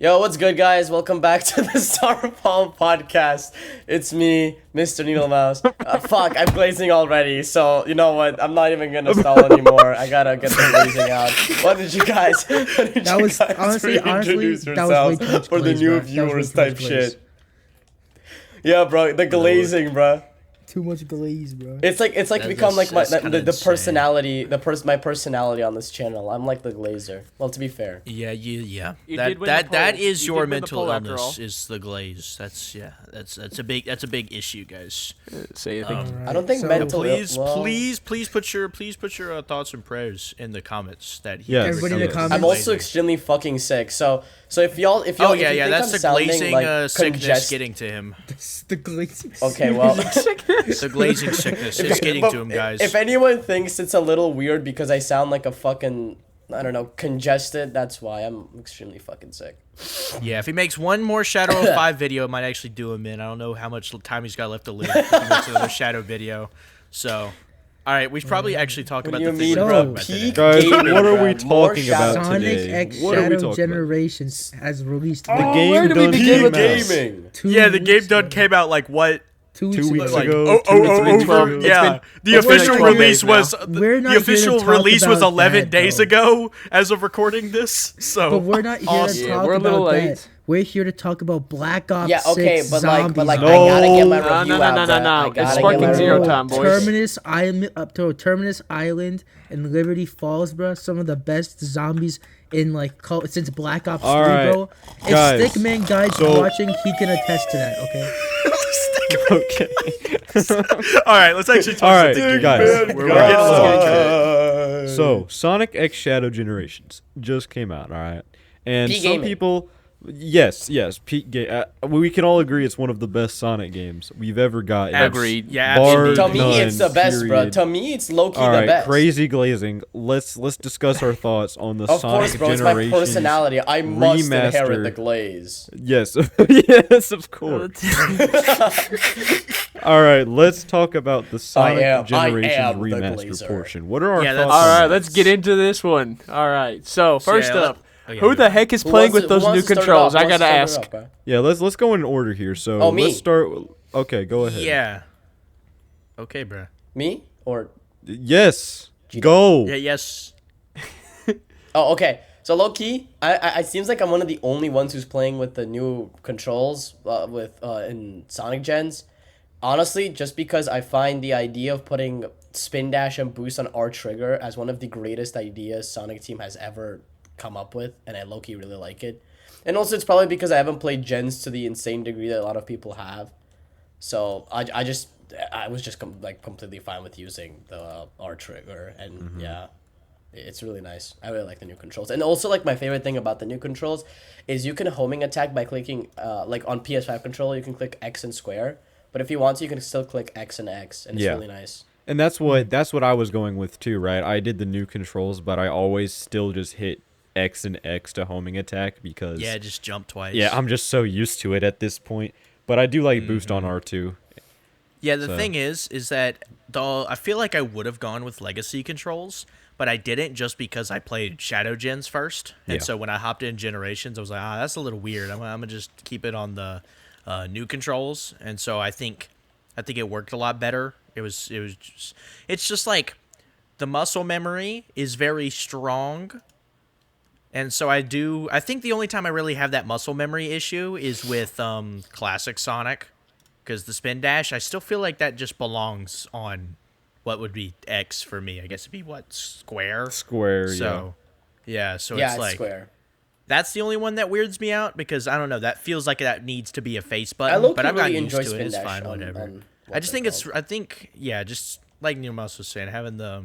Yo, what's good, guys? Welcome back to the Starfall podcast. It's me, Mr. Needle Mouse. Fuck, I'm glazing already, so you know what? I'm not even gonna stall anymore. I gotta get the glazing out. Why did you guys Honestly, reintroduce that was way yourselves too much for the glaze, new bro. That was way viewers too much type glaze. shit? Yeah, bro, the glazing, bro. Too much glaze, bro. It's like That- become like that's my kinda the insane. personality, my personality on this channel. I'm like the glazer. Well, to be fair. Yeah, yeah. You That did win the that that poll. is You your did win the mental poll after illness all. is the glaze. That's a big issue, guys. Say a thing. Alright, I don't think so- mental. Please put your thoughts and prayers in the comments that he Yes. Everybody in the Yes. comments. I'm also extremely fucking sick. So if y'all Oh if yeah, you think that's I'm the sounding, glazing like, sickness getting to him. the glazing. Okay, well, The glazing sickness is getting but to him, guys. If anyone thinks it's a little weird because I sound like a fucking, I don't know, congested, that's why. I'm extremely fucking sick. Yeah, if he makes one more Shadow of 5 video, it might actually do him in. I don't know how much time he's got left to live if he makes another Shadow video. So, all right, we should probably actually talk What about do you the mean, thing we're bro? talking about today. Peak Guys, gaming, what are bro. we More talking shout- about Sonic today? X What are we Shadow talking about? Generations has released The like game where do we done begin came with out. this? Gaming. 2 Yeah, the weeks game done ago. came out like what? 2 2 weeks Like, ago. 2 or 3 weeks Well, ago. it's yeah, been- the But we're official not release here- was We're not the here to official talk release was about 11 that, days though. ago as of recording this. So, But we're not here Awesome. to Yeah, talk we're a little about late. that. We're here to talk about Black Ops Yeah, okay, 6 but Zombies. like, No. I gotta get my No, review no, no, out, no, bro. no. I It's gotta sparking get my zero review time, out. boys. Terminus Island, up to Terminus Island and Liberty Falls, bro. Some of the best zombies in like since Black Ops 3, Alright, bro. If guys, Stickman Guide's so- watching, he can attest to that. Okay. Okay. all right, let's actually talk All about right, the game. guys. We're getting a little into it. So, Sonic X Shadow Generations just came out, all right? And Peak some gaming. people, yes, peak game. We can all agree it's one of the best Sonic games we've ever gotten. Agreed. Yeah, Bar absolutely. To me, none, it's the best, bro. period. To me, it's low-key All the right, best. crazy glazing. Let's discuss our thoughts on the Of Sonic course, bro. It's my Generations. personality. I must inherit remaster. the glaze. Yes, yes, of course. All right, let's talk about the Sonic am Generations the remaster glazer. portion. What are our Yeah, thoughts? that's- on All right, that? let's get into this one. All right. So first yeah, up, okay, who go. the heck is Who playing wants with to- who those wants new to start it controls? off? I Who wants gotta to start ask. it off, bro? Yeah, let's go in order here. So Oh, me. let's start. Okay, go ahead. Yeah. Okay, bro. Me or Yes. Go. Yeah, yes. oh, okay. So low key, I seems like I'm one of the only ones who's playing with the new controls in Sonic Gens. Honestly, just because I find the idea of putting spin dash and boost on R trigger as one of the greatest ideas Sonic Team has ever come up with, and I low key really like it. And also, it's probably because I haven't played Gens to the insane degree that a lot of people have. So I was just completely fine with using the R trigger, and yeah, it's really nice. I really like the new controls, and also like my favorite thing about the new controls is you can homing attack by clicking like on PS5 controller you can click X and square, but if you want to you can still click X and X, and it's Yeah. really nice. And that's what I was going with too, right? I did the new controls, but I always still just hit X and X to homing attack because Yeah, just jump twice. yeah, I'm just so used to it at this point. But I do like boost on R2. Yeah, the So- thing is that I feel like I would have gone with legacy controls, but I didn't just because I played Shadow Gens first. And Yeah. so when I hopped in Generations, I was like, that's a little weird. I'm gonna just keep it on the new controls. And so I think it worked a lot better. It's just like the muscle memory is very strong. And so I think the only time I really have that muscle memory issue is with classic Sonic. Because the spin dash, I still feel like that just belongs on what would be X for me. I guess it'd be what, square? Square, So, yeah, so Yeah, it's it's like, square. that's the only one that weirds me out because, I don't know, that feels like that needs to be a face I button. low-key But I'm not really used enjoy to it. spin It's dash fine, on whatever. what I just they're think yeah, just like Neil Mouse was saying, having the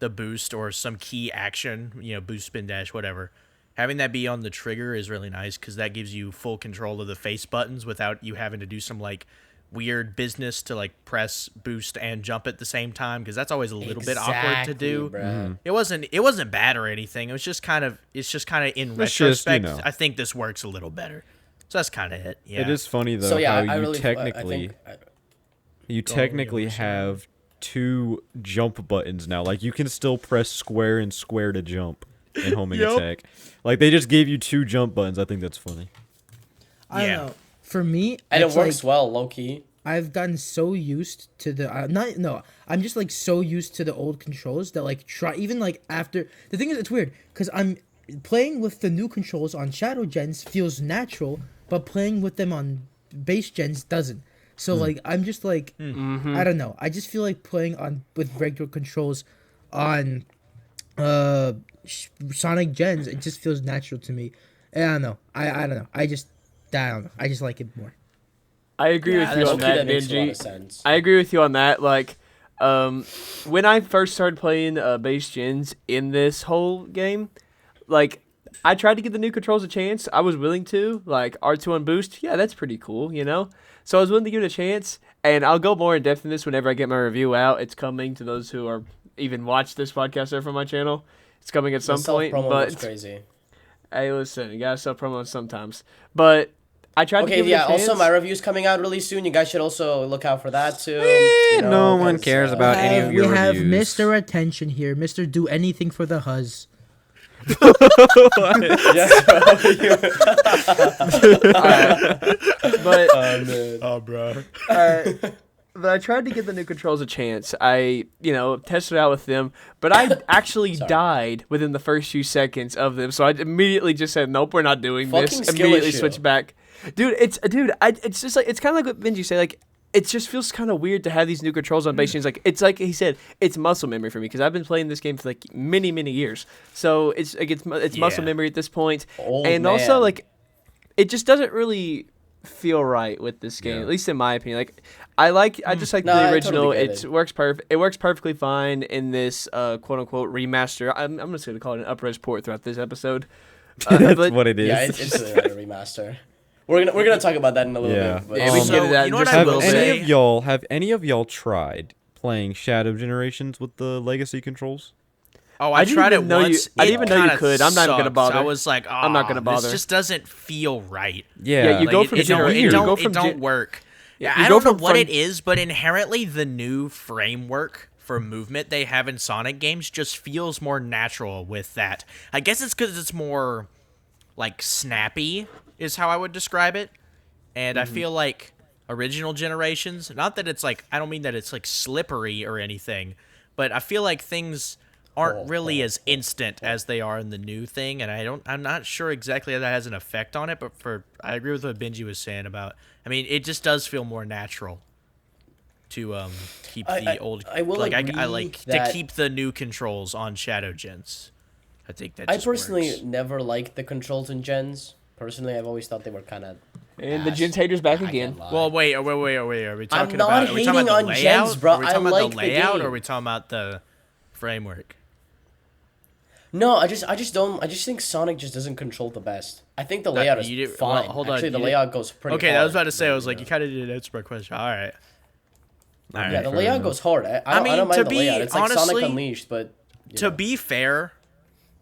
boost or some key action, boost, spin dash, whatever. Having that be on the trigger is really nice because that gives you full control of the face buttons without you having to do some like weird business to like press boost and jump at the same time because that's always a little bit awkward to do. Bruh. It wasn't bad or anything. It's just kind of in It's just, retrospect. you know. I think this works a little better. So that's kind of it. Yeah. It is funny though So yeah, how I you really technically I technically have two jump buttons now. Like you can still press square and square to jump. in homing Yep. attack. Like they just gave you 2 jump buttons. I think that's funny. I Yeah. don't know. For me, And it it's works like, well, low key. I've gotten so used to the I'm just like so used to the old controls that like try even like after the thing is it's weird because I'm playing with the new controls on Shadow Gens feels natural, but playing with them on base gens doesn't. So like I'm just like I don't know. I just feel like playing on with regular controls on Sonic Gens. It just feels natural to me. And I don't know. I don't know. I don't know. I just like it more. I agree with you Low on key, that, that makes a lot of Benji. sense. I agree with you on that. Like, when I first started playing base gens in this whole game, like, I tried to give the new controls a chance. I was willing to. Like, R2 boost, yeah, that's pretty cool, you know? So I was willing to give it a chance, and I'll go more in depth in this whenever I get my review out. It's coming to those who are even watch this podcast or from my channel. It's coming at some point, Promo but was crazy. hey, listen, you gotta sell promos sometimes. But I tried to Okay, give it yeah. a chance. Also, my review's coming out really soon. You guys should also look out for that too. You know, no one 'cause, cares about any of your we have reviews. Mr. Attention here. Mr. Do anything for the Huzz. Yes, but Oh, bro. but I tried to give the new controls a chance. I, tested it out with them, but I actually died within the first few seconds of them. So I immediately just said, "Nope, we're not doing Fucking this." skill Immediately issue. switched back. It's just like it's kind of like what Benji said. Like it just feels kind of weird to have these new controls on base games. Like he said, it's muscle memory for me because I've been playing this game for like many years. So it's like it's muscle Yeah. memory at this point, Old and also man. like it just doesn't really feel right with this game, Yeah. at least in my opinion. Like I just like No, the I original. totally get It works perfect. It works perfectly fine in this quote unquote remaster. I'm just gonna call it an upres port throughout this episode. That's but what it is. yeah, it's really not a remaster. We're gonna talk about that in a little Yeah. bit. But Yeah, we can So, get into that you know in what just I a have will little say? bit. have any of y'all tried playing Shadow Generations with the legacy controls? Oh, I I didn't tried it even know you- once. I It didn't even know you kinda could. I'm not gonna sucked. bother. I was like, oh, I'm not gonna bother. This just doesn't feel right. Yeah. you Like, go from it don't, gener- it don't, you go from it don't gen- work. Yeah, you I go don't know from what front- it is, but inherently the new framework for movement they have in Sonic games just feels more natural with that. I guess it's because it's more like snappy is how I would describe it. And I feel like original generations, not that it's like, I don't mean that it's like slippery or anything, but I feel like things aren't really as instant as they are in the new thing, and I'm not sure exactly how that has an effect on it, but I agree with what Benji was saying about, I mean, it just does feel more natural to keep the old, I will like I agree like to that- keep the new controls on Shadow Gens. I think that I just personally works. never liked the controls in gens. Personally, I've always thought they were kind of. And the gens haters back again. Well, wait. Are we talking not about? Are we talking hating about on the gens, layout? bro. Are we I talking about like the the layout, or game. are we talking about the framework? No, I just don't. I just think Sonic just doesn't control the best. I think the layout is you did- fine. well, hold on, Actually, the you did- layout goes pretty. Okay, hard, I was about to say. I was you like, know. you kind of didn't answer my question. All right. Yeah, the fair layout enough. goes hard. I mean, don't mind to the be layout. It's like Sonic honestly- Unleashed, but To be fair,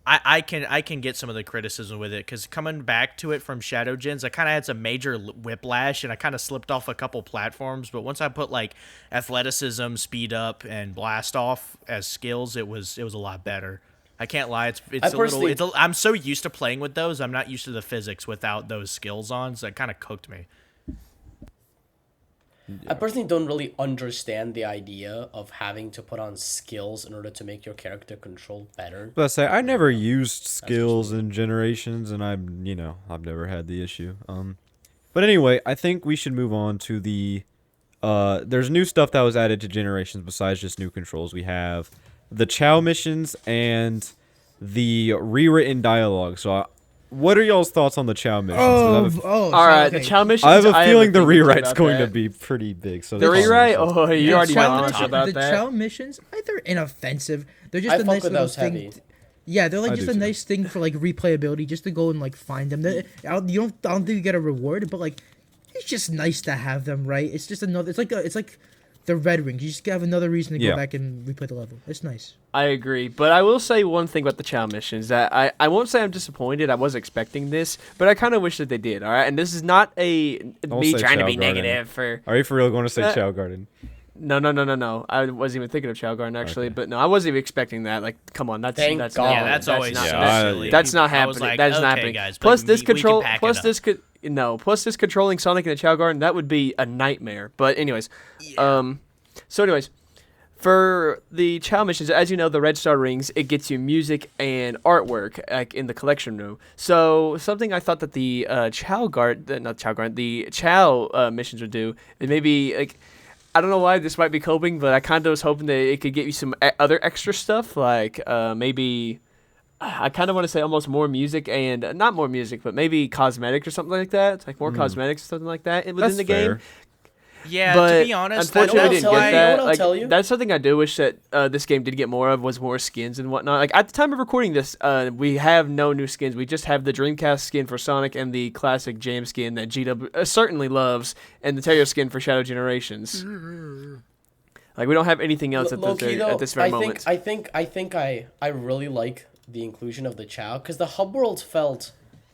I can get some of the criticism with it because coming back to it from Shadow Gens, I kind of had some major whiplash and I kind of slipped off a couple platforms. But once I put like athleticism, speed up, and blast off as skills, it was a lot better. I can't lie. It's a little. personally- I'm so used to playing with those. I'm not used to the physics without those skills on. So it kind of cooked me. I personally don't really understand the idea of having to put on skills in order to make your character control better. But I say I never used skills in Generations, and I've never had the issue. But anyway, I think we should move on to the. There's new stuff that was added to Generations besides just new controls. We have the Chow missions and the rewritten dialogue. So, what are y'all's thoughts on the Chow missions? 'Cause All right, the Chow missions. I have a feeling the thing rewrite's about going to that. be pretty big. So The let's- rewrite. Oh, you already know Chow much mission- about the that. Chow missions, they're inoffensive. They're just I a fuck nice with little those thing. heavy. Yeah, they're like I just do a too. nice thing for like replayability, just to go and like find them. I don't think you get a reward, but like it's just nice to have them, right? It's just another. It's like the red rings. You just have another reason to Yeah. go back and replay the level. It's nice. I agree, but I will say one thing about the Chow missions that I won't say I'm disappointed. I was expecting this, but I kind of wish that they did. All right, and this is not Don't me say trying to Chow be Garden. negative for. Are you for real going to say Uh, Chow Garden? No. I wasn't even thinking of Chow Garden actually, Okay. but no, I wasn't even expecting that. Like, come on, that's Thank that's God. Yeah, that's always not, so Yeah, silly. that's not I was happening. like, That is not okay, happening. guys, but Plus this we can control, pack plus it this up. could plus this controlling Sonic in the Chow Garden, that would be a nightmare. But anyways, so anyways, for the Chow missions, as you know, the Red Star rings, it gets you music and artwork like in the collection room. So something I thought that the the Chow missions would do, it maybe like. I don't know why this might be coping, but I kind of was hoping that it could get you some other extra stuff, like maybe I kind of want to say almost more music and not more music, but maybe cosmetic or something like that. It's like more cosmetics or something like that within That's the game. fair. Yeah, But to be honest, unfortunately, we that's didn't why- get you know that. what I'll Like, tell you? that's something I do wish that this game did get more of was more skins and whatnot. Like at the time of recording this, we have no new skins. We just have the Dreamcast skin for Sonic and the classic Jam skin that GW certainly loves, and the Terrio skin for Shadow Generations. Like we don't have anything else at Low-key, though, this very moment. I think I really like the inclusion of the Chow because the hub world felt.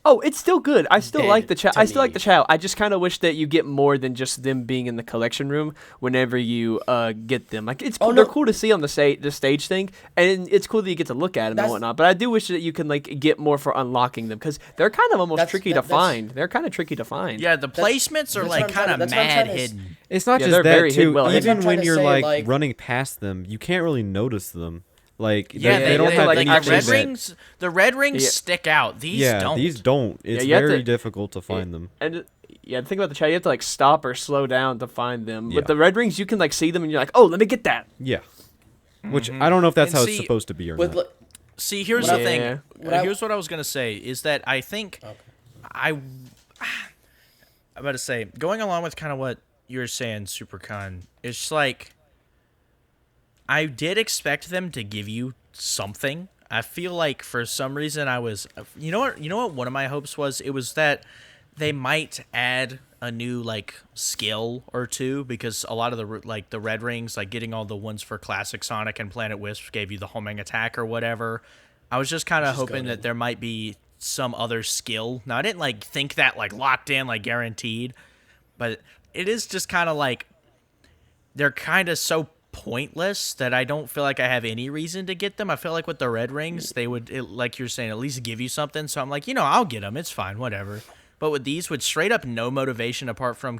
Oh, it's still good. I still Dead like the Chow. to I still like me. the Chow. I just kind of wish that you get more than just them being in the collection room whenever you get them. Like it's cool. Oh, They're no. cool to see on the stage thing, and it's cool that you get to look at them and That's- whatnot. But I do wish that you can like get more for unlocking them because they're kind of almost tricky to that's- find. They're kind of tricky to find. Yeah, the placements are that's like what I'm trying kind to- of that's what I'm mad trying to hidden. It's not Yeah, just they're very that hid too. well. That's what I'm Even trying when to you're say, like like- running past them, you can't really notice them. Like Yeah, they don't they have like any the red actually- rings. The red rings Yeah. stick out. These Yeah, don't. these don't. It's you have very to- difficult to find them. And yeah, the thing about the Chow, you have to like stop or slow down to find them. Yeah. With the red rings, you can like see them and you're like, oh, let me get that. Yeah. Which I don't know if that's And how see, it's supposed to be or With not. See, here's What the I- thing. Yeah. Here's what I was gonna say is that I think I'm about to say, going along with kind of what you're saying, Supercon. It's like I did expect them to give you something. I feel like for some reason I was, you know what one of my hopes was. It was that they might add a new like skill or two because a lot of the red rings, like getting all the ones for Classic Sonic and Planet Wisp gave you the homing attack or whatever. I was just kind of hoping that there might be some other skill. Now I didn't like think that like locked in, like guaranteed, but it is just kind of like they're kind of so pointless that I don't feel like I have any reason to get them. I feel like with the red rings, they would, like you're saying, at least give you something. So I'm like, I'll get them. It's fine, whatever. But with these, with straight up no motivation apart from,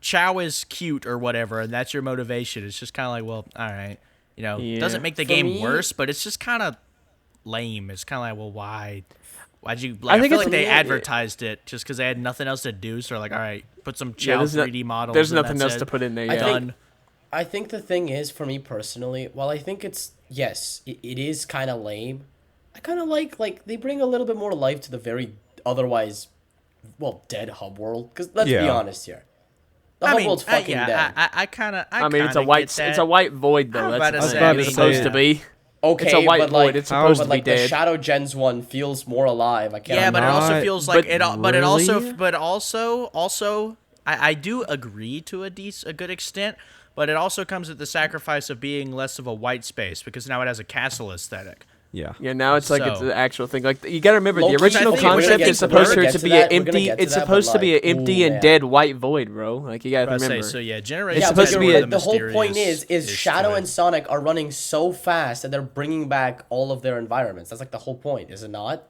Chow is cute or whatever, and that's your motivation. It's just kind of like, well, all right. Yeah. Doesn't make the For game me- worse, but it's just kind of lame. It's kind of like, well, why? Why'd you? I Like, I, think feel it's- like they yeah, advertised it just because they had nothing else to do. So they're like, all right, put some Yeah, Chow there's no- 3D models. There's and nothing that's else it. to put in there. I Yeah. think- Done. I think the thing is, for me personally, while I think it's yes, it is kind of lame. I kind of like they bring a little bit more life to the very otherwise, well, dead hub world. Because let's be Yeah. honest here, the hub world's fucking dead. I kind of. I mean, it's a white void though. I was That's about the to thing. say, I It's mean, supposed to be. Okay, It's a white but void. like, It's supposed but to be like the dead. Shadow Gens one feels more alive. I can't. Yeah, but it also Not- feels like but it also, really? but also, I do agree to a good extent, but it also comes at the sacrifice of being less of a white space because now it has a castle aesthetic. Yeah. Yeah, now it's like it's So- the actual thing. Like you got to remember, Low-key, the original I think we're gonna concept get is to- supposed we're to, gonna to get be to an that, we're gonna empty. get to It's that, supposed but to be an like, empty ooh, and man. dead white void, bro. Like you got to I say, remember. so yeah, Yeah, Generations. supposed but to be the, a the whole point mysterious is to Shadow it. and Sonic are running so fast that they're bringing back all of their environments. That's like the whole point, is it not?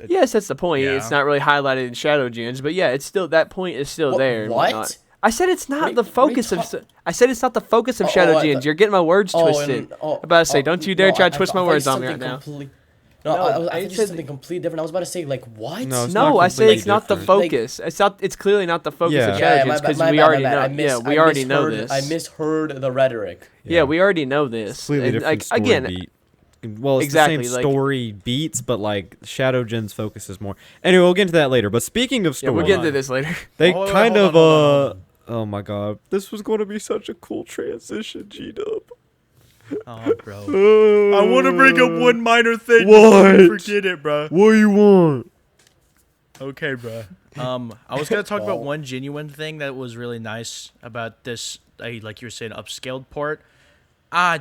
Yes, that's the point. Yeah. It's not really highlighted in Shadow Gens, but yeah, it's still that point is still What- there. and what? whatnot. I said it's not What- the what are you focus of. ta- I said it's not the focus of Oh, Shadow I Gens. thought- You're getting my words Oh, twisted. and- oh, I'm about to say, oh, don't you dare no, try to twist my thought words you on me said right now. something No, No, I I thought you said- said something completely different. I was about to say like what? No, it's No, not I said completely it's not the different. focus. It's not. It's clearly not the focus Yeah. of Shadow Gens because we already know. Yeah, we already know this. I misheard the rhetoric. Yeah, we already know this. Completely And, different like, story again, beat. Well, it's exactly, the same like- story beats, but like Shadow Gen's focuses more. Anyway, we'll get into that later. But speaking of yeah, story, we'll get into this later. they Hold on, kind hold of on, hold on. oh my god, this was going to be such a cool transition, G-Dub. Oh, bro. I want to bring up one minor thing. What? Before you forget it, bro. What do you want? Okay, bro. I was gonna talk about one genuine thing that was really nice about this, like you were saying, upscaled port.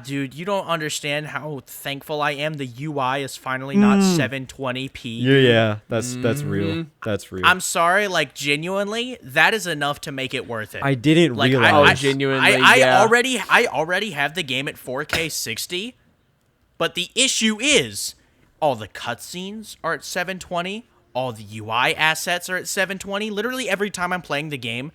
Dude, you don't understand how thankful I am. The UI is finally not 720p. Yeah, that's real. That's real. I'm sorry, like genuinely, that is enough to make it worth it. I didn't Like realize. genuinely, I yeah. already have the game at 4K 60, but the issue is all the cutscenes are at 720, all the UI assets are at 720. Literally every time I'm playing the game,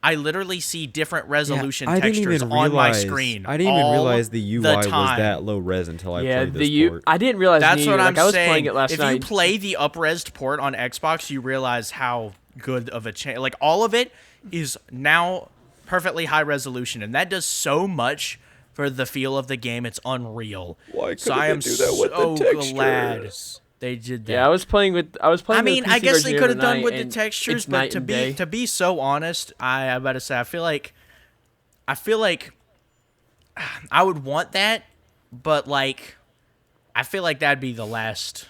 I literally see different resolution I didn't textures even on my realize- screen. I didn't even all realize the UI was time. that low res until I Yeah, played this port. I didn't realize. That's neither. what I'm like, I was saying. playing it last if night. you play the up-resed port on Xbox, you realize how good of a change. Like all of it is now perfectly high resolution, and that does so much for the feel of the game. It's unreal. Why so couldn't I they am do that with the so glad textures? they did that. Yeah, I was playing with. I mean, with the I PC guess they version could have done overnight, with the and textures, it's but night to and day. be so honest, I'm about to say I feel like I would want that, but like I feel like that'd be the last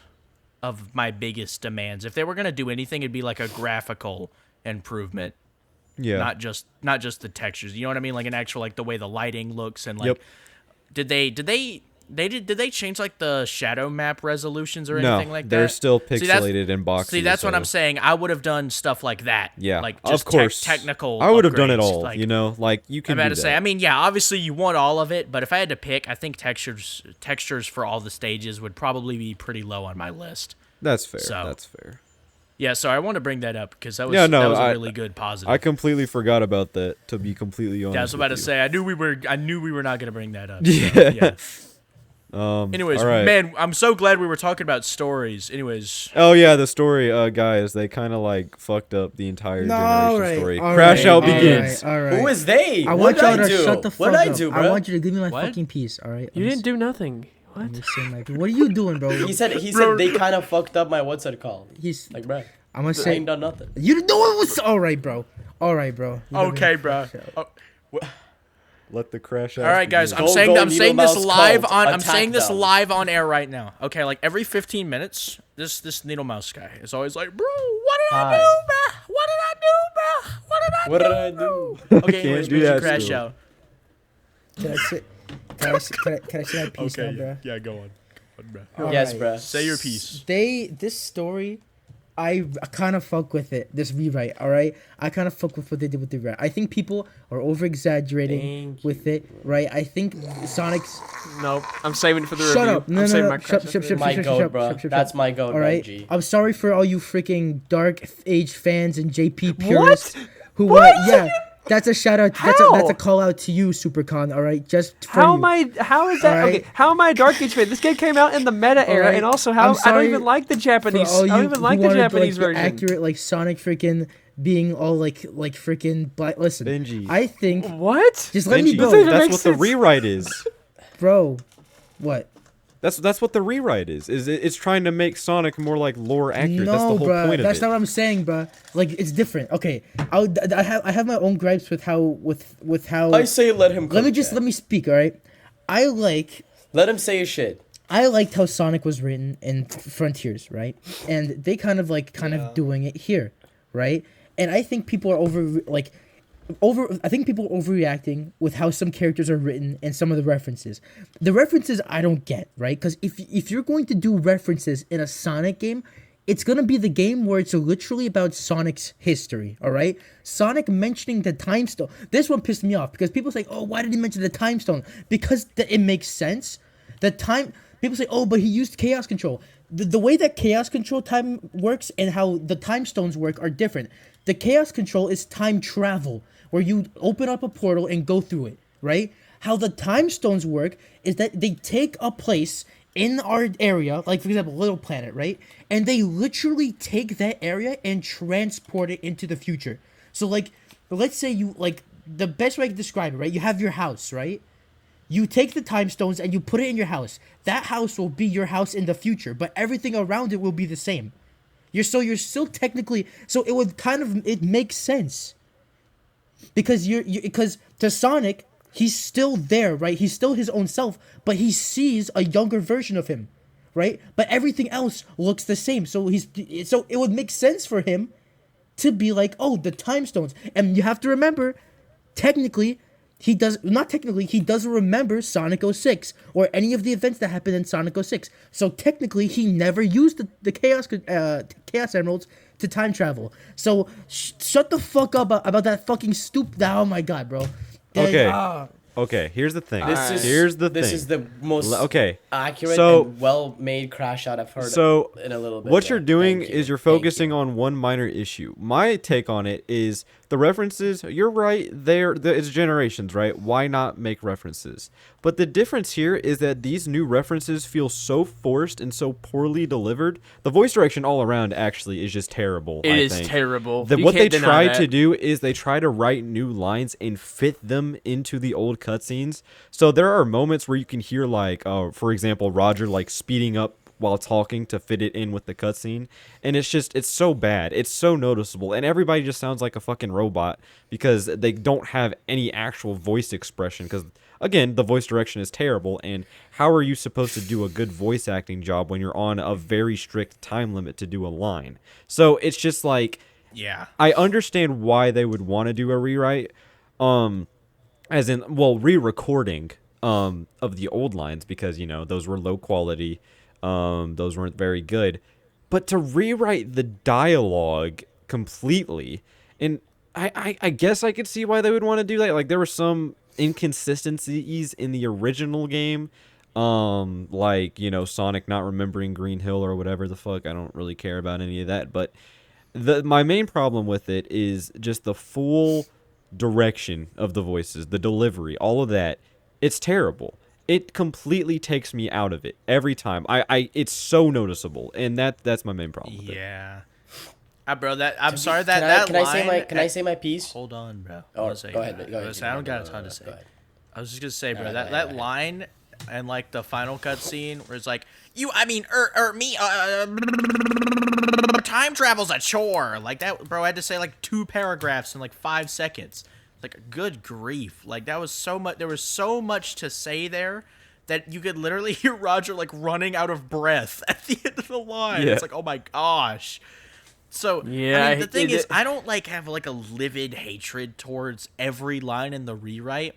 of my biggest demands. If they were gonna do anything, it'd be like a graphical improvement, Yeah. not just the textures. You know what I mean? Like an actual like the way the lighting looks and like Yep. did they change like the shadow map resolutions or No, anything like that? they're still See, that's- pixelated and boxy. See, that's what I'm so- saying. I would have done stuff like that. Yeah, like just of course. technical. I would have done it upgrades, all. like- You know, like you I'm can. about do to that. say. I mean, yeah, obviously you want all of it, but if I had to pick, I think textures for all the stages would probably be pretty low on my list. That's fair. So- That's fair. Yeah, so I want to bring that up because that was Yeah, no, that was a I- really good positive. I completely forgot about that. To be completely honest. yeah, I was about to with you. say I knew we were not going to bring that up. Yeah. So, yeah. Anyways, all right. man, I'm so glad we were talking about stories. Anyways, Oh yeah, the story, guys. They kind of like fucked up the entire No, generation alright, story. alright, Crash out alright, begins. alright. Who is they? I What want did y'all I to do? shut the fuck What did up. I do, I bro? want you to give me my What? fucking piece, all right? You didn't do nothing. What? I'm just saying, like, what are you doing, bro? He said they kind of fucked up my what's it called? He's. Like, bro, I'm gonna I say. ain't done nothing. You didn't know it was all right, bro. All right, bro. You never okay, know. bro. Shut up. Let the crash out. All right, guys. begin. I'm Go, saying go, I'm Needle saying this Mouse live cult. on. I'm Attack saying this them. live on air right now. Okay, like every 15 minutes, this Needle Mouse guy is always like, "Bro, what did I Hi. do, bro? What did I do, bro? What did I do? Okay, Can't anyways, do music that crash still. out. Can I sit? Can I say my piece now, bro? yeah, go on, bro. All Yes, right. bro. Say your piece. This story, I kind of fuck with it. This rewrite, all right. I kind of fuck with what they did with the rewrite. I think people are over exaggerating Thank with it, right? I think Sonic's. Nope. I'm saving it for the Shut review. up! No, I'm no, saving no! my Shut, crash shut, out shut, My shut, goat, shut, bro. shut, shut, That's shut. my goat, All right. Benji. I'm sorry for all you freaking dark age fans and JP purists who want. Yeah, that's a shout out. That's How? a call out to you, Supercon. All right, just for How you. am I? How is that? Alright. Okay. How am I a Dark Age fan? This game came out in the meta era, Alright. and also I'm how I don't sorry even like the For Japanese. all I you don't even like who the wanted, Japanese like, the version. accurate, like Sonic freaking being all like freaking. But listen, Benji. I think What? just let me Benji, go, doesn't that's make what sense. the rewrite is. bro. What? That's what the rewrite is. It's trying to make Sonic more like lore accurate. No, that's the whole bruh. point of That's it. not what I'm saying, bruh. Like it's different. Okay, I have my own gripes with how I say let him. Let me cook just that. let me speak. All right, Let him say his shit. I liked how Sonic was written in Frontiers, right? And they kind of doing it here, right? And I think people are I think people are overreacting with how some characters are written and some of the references. The references I don't get, right? Because if you're going to do references in a Sonic game, it's going to be the game where it's literally about Sonic's history, all right? Sonic mentioning the time stone. This one pissed me off because people say, oh, why did he mention the time stone? Because it makes sense. People say, oh, but he used chaos control. The way that chaos control time works and how the time stones work are different. The chaos control is time travel, where you open up a portal and go through it, right? How the time stones work is that they take a place in our area, like for example, Little Planet, right? And they literally take that area and transport it into the future. So like, let's say the best way I can describe it, right? You have your house, right? You take the time stones and you put it in your house. That house will be your house in the future, but everything around it will be the same. You're still technically, so it makes sense. Because because to Sonic, he's still there, right? He's still his own self, but he sees a younger version of him, right? But everything else looks the same. So it would make sense for him to be like, oh, the time stones. And you have to remember, technically, he does not technically he doesn't remember Sonic 06 or any of the events that happened in Sonic 06. So technically he never used the Chaos Emeralds to time travel. So shut the fuck up about that fucking oh my god, bro. Okay. Okay, here's the thing. This is the most accurate and well-made crash shot I've heard in a little bit. What you're doing is you're focusing on one minor issue. My take on it is the references, you're right, it's generations, right? Why not make references? But the difference here is that these new references feel so forced and so poorly delivered. The voice direction all around actually is just terrible. It is terrible. What they try to do is they try to write new lines and fit them into the old cutscenes. So there are moments where you can hear like, for example, Roger like speeding up while talking to fit it in with the cutscene, and it's so bad, it's so noticeable, and everybody just sounds like a fucking robot because they don't have any actual voice expression. Because again, the voice direction is terrible, and how are you supposed to do a good voice acting job when you're on a very strict time limit to do a line? So it's just like, yeah, I understand why they would want to do a rewrite, as in, well, re-recording of the old lines, because those were low quality. Those weren't very good, but to rewrite the dialogue completely, and I guess I could see why they would want to do that. Like there were some inconsistencies in the original game, like Sonic not remembering Green Hill or whatever the fuck. I don't really care about any of that, but my main problem with it is just the full direction of the voices, the delivery, all of that. It's terrible. It completely takes me out of it every time. It's so noticeable, and that's my main problem with it. Yeah. Bro, I'm sorry that line... Can I say my piece? Hold on, bro. Go ahead. Go ahead. I don't got a ton to say. I was just gonna say, bro, that line and like the final cutscene where it's like, time travel's a chore. Like that, bro. I had to say like 2 paragraphs in like 5 seconds. Like, good grief. Like, that was so much. There was so much to say there that you could literally hear Roger, like, running out of breath at the end of the line. Yeah. It's like, oh my gosh. So, yeah, I mean, the thing is, I don't, like, have, like, a livid hatred towards every line in the rewrite.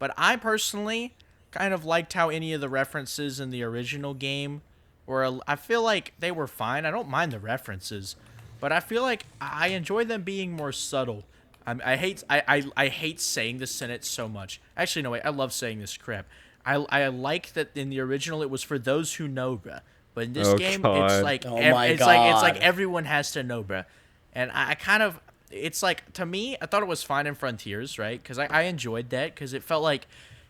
But I personally kind of liked how any of the references in the original game were, I feel like they were fine. I don't mind the references. But I feel like I enjoy them being more subtle. I hate saying this sentence so much. Actually, no, wait. I love saying this crap. I like that in the original it was for those who know, bruh. But in this game, it's like it's like everyone has to know, bruh. And I kind of, it's like, to me, I thought it was fine in Frontiers, right? Because I enjoyed that because it felt like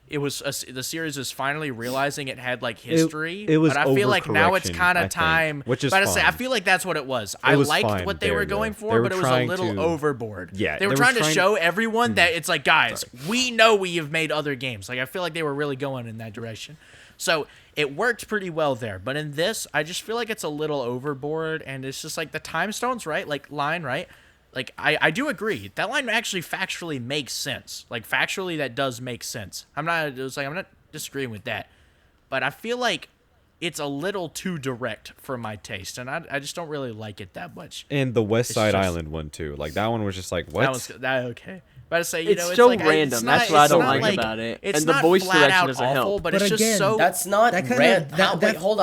it was the series was finally realizing it had like history. It was, but I feel like now it's kind of time. Which is but fine. I feel like that's what it was. I liked what they were going for, but it was a little overboard. Yeah, they were trying to show everyone that it's like, guys, we know we have made other games. Like I feel like they were really going in that direction. So it worked pretty well there. But in this, I just feel like it's a little overboard, and it's just like the time stones, right? Like line, right? Like, I do agree. That line actually factually makes sense. Like, factually, that does make sense. I'm not disagreeing with that. But I feel like it's a little too direct for my taste. And I just don't really like it that much. And the West Side Island one, too. Like, that one was just like, what? Okay. But I say, it's so like, random. That's what I don't like about it. It's and the not voice flat direction out doesn't awful, help. but it's again, just so... That's not random. Wait, hold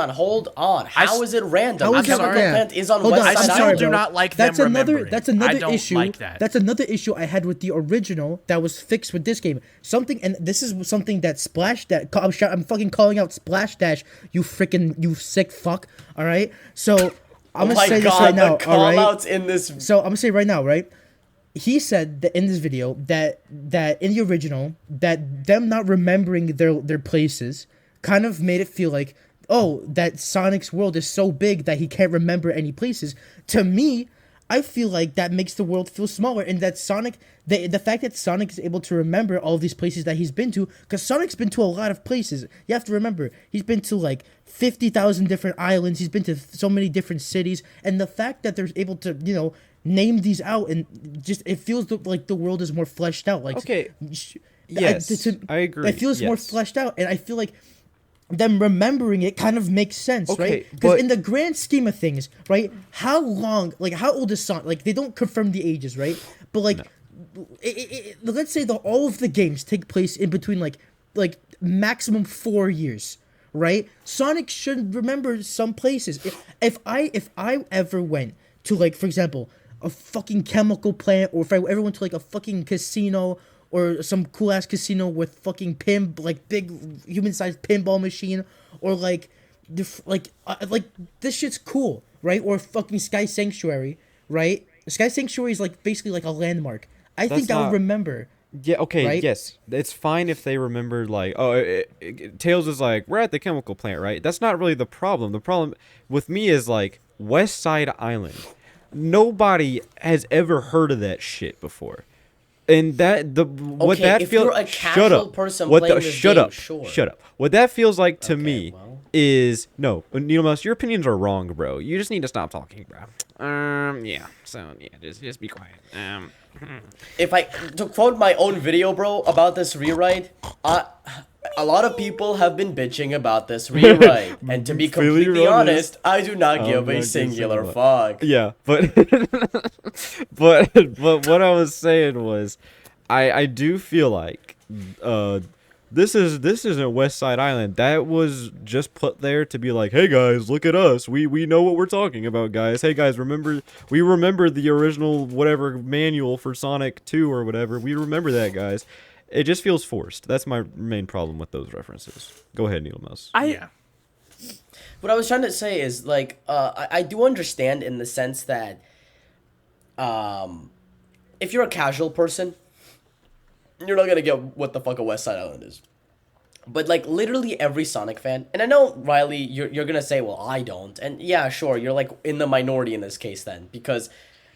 on. How is it random? I'm sorry. Planet is on West Side I still Island. do not like them remembering. That's another I don't issue. like that. That's another issue I had with the original that was fixed with this game. And this is something that Splash Dash... I'm fucking calling out Splash Dash, you sick fuck, all right? So, I'm going to say this right now, all right? So, I'm going to say right now, right? He said that in this video that in the original that them not remembering their places kind of made it feel like, oh, that Sonic's world is so big that he can't remember any places. To me, I feel like that makes the world feel smaller, and that Sonic, the fact that Sonic is able to remember all of these places that he's been to, because Sonic's been to a lot of places. You have to remember, he's been to like 50,000 different islands. He's been to so many different cities, and the fact that they're able to, name these out, and just it feels like the world is more fleshed out. Like, okay, yes, I agree. It feels more fleshed out, and I feel like them remembering it kind of makes sense, okay, right? Because in the grand scheme of things, right? How old is Sonic? Like, they don't confirm the ages, right? But like, let's say all of the games take place in between like maximum 4 years, right? Sonic should remember some places. If I ever went to, like, for example, a fucking chemical plant, or if I ever went to like a fucking casino or some cool ass casino with fucking like big human sized pinball machine, or like like this shit's cool, right? Or fucking Sky Sanctuary, right? Sky Sanctuary is like basically like a landmark. I think I would remember. Yeah, okay, right? yes. It's fine if they remember, like, Tails is like, we're at the chemical plant, right? That's not really the problem. The problem with me is, like, West Side Island. Nobody has ever heard of that shit before. And what that if feels, you're a shut casual up. person What playing the this shut game, up. sure. Shut up. What that feels like to Okay, me well. is no, Neil Mouse, your opinions are wrong, bro. You just need to stop talking, bro. Yeah. So yeah, just be quiet. If I to quote my own video, bro, about this rewrite, a lot of people have been bitching about this rewrite, and to be Feel your completely honest. honest, I do not give not a gonna singular say fuck. Yeah, but but what I was saying was, I do feel like this isn't West Side Island. That was just put there to be like, hey guys, look at us. We know what we're talking about, guys. Hey guys, we remember the original whatever manual for Sonic 2 or whatever. We remember that, guys. It just feels forced. That's my main problem with those references. Go ahead, Neil Mouse. Yeah. What I was trying to say is, like, I do understand in the sense that, if you're a casual person, you're not gonna get what the fuck a West Side Island is. But, like, literally every Sonic fan, and I know, Riley, you're gonna say, well, I don't. And yeah, sure, you're, like, in the minority in this case then, because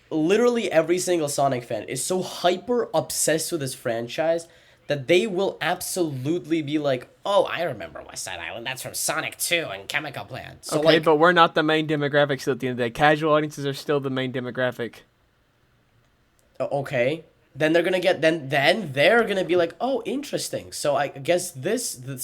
literally every single Sonic fan is so hyper obsessed with this franchise that they will absolutely be like, oh, I remember West Side Island. That's from Sonic 2 and Chemical Plant. So, Okay, like, but we're not the main demographic still at the end of the day. Casual audiences are still the main demographic. Okay. Then they're gonna get then they're gonna be like, oh, interesting. So I guess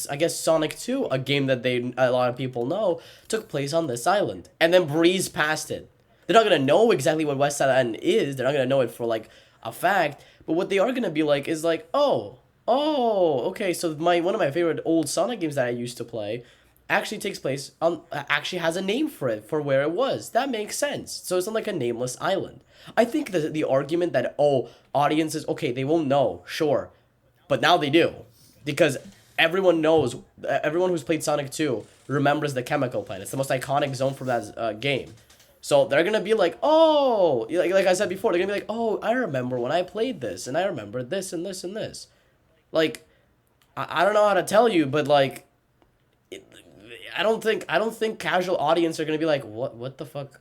I guess Sonic 2, a game that a lot of people know, took place on this island, and then breeze past it. They're not gonna know exactly what West Side Island is. They're not gonna know it for like a fact. But what they are gonna be like is like, oh, okay. So one of my favorite old Sonic games that I used to play actually takes place on actually has a name for it, for where it was. That makes sense. So it's not like a nameless island. I think the argument that, oh, audiences, okay, they won't know, sure, but now they do, because everyone who's played Sonic 2 remembers the chemical plant. It's the most iconic zone from that game. So they're gonna be like, oh, like I said before, they're gonna be like, oh, I remember when I played this, and I remember this and this and this. Like, I don't know how to tell you, but like, I don't think casual audience are gonna be like, what the fuck.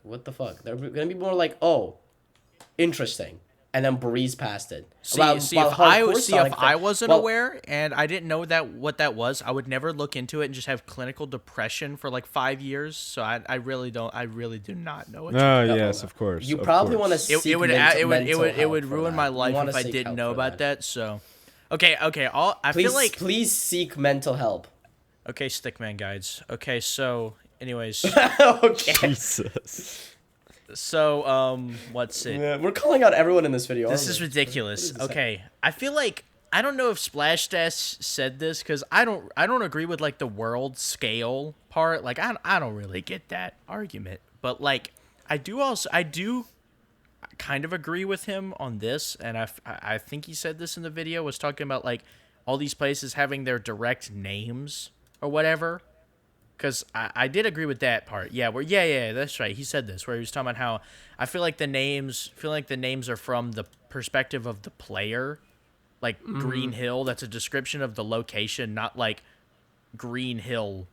They're gonna be more like, oh, interesting, and then breeze past it. If I wasn't well, aware and I didn't know what that was, I would never look into it and just have clinical depression for like 5 years. So I really do not know what. Yes, of course. You of probably course. want to seek It would ruin my life if if I didn't know about that. So, okay. I Please, feel like please seek mental help. okay, Stickman guides. Okay, so anyways, Okay. Jesus. so what's it? Yeah, we're calling out everyone in this video. This aren't is we? ridiculous. What is this? Okay, I feel like I don't know if Splash Dash said this because I don't agree with like the world scale part. Like I don't really get that argument, but like I do kind of agree with him on this, and I think he said this in the video, was talking about like all these places having their direct names or whatever. Because I did agree with that part. Yeah, that's right. He said this, where he was talking about how I feel like the names are from the perspective of the player. Like Green Hill, that's a description of the location, not like Green Hill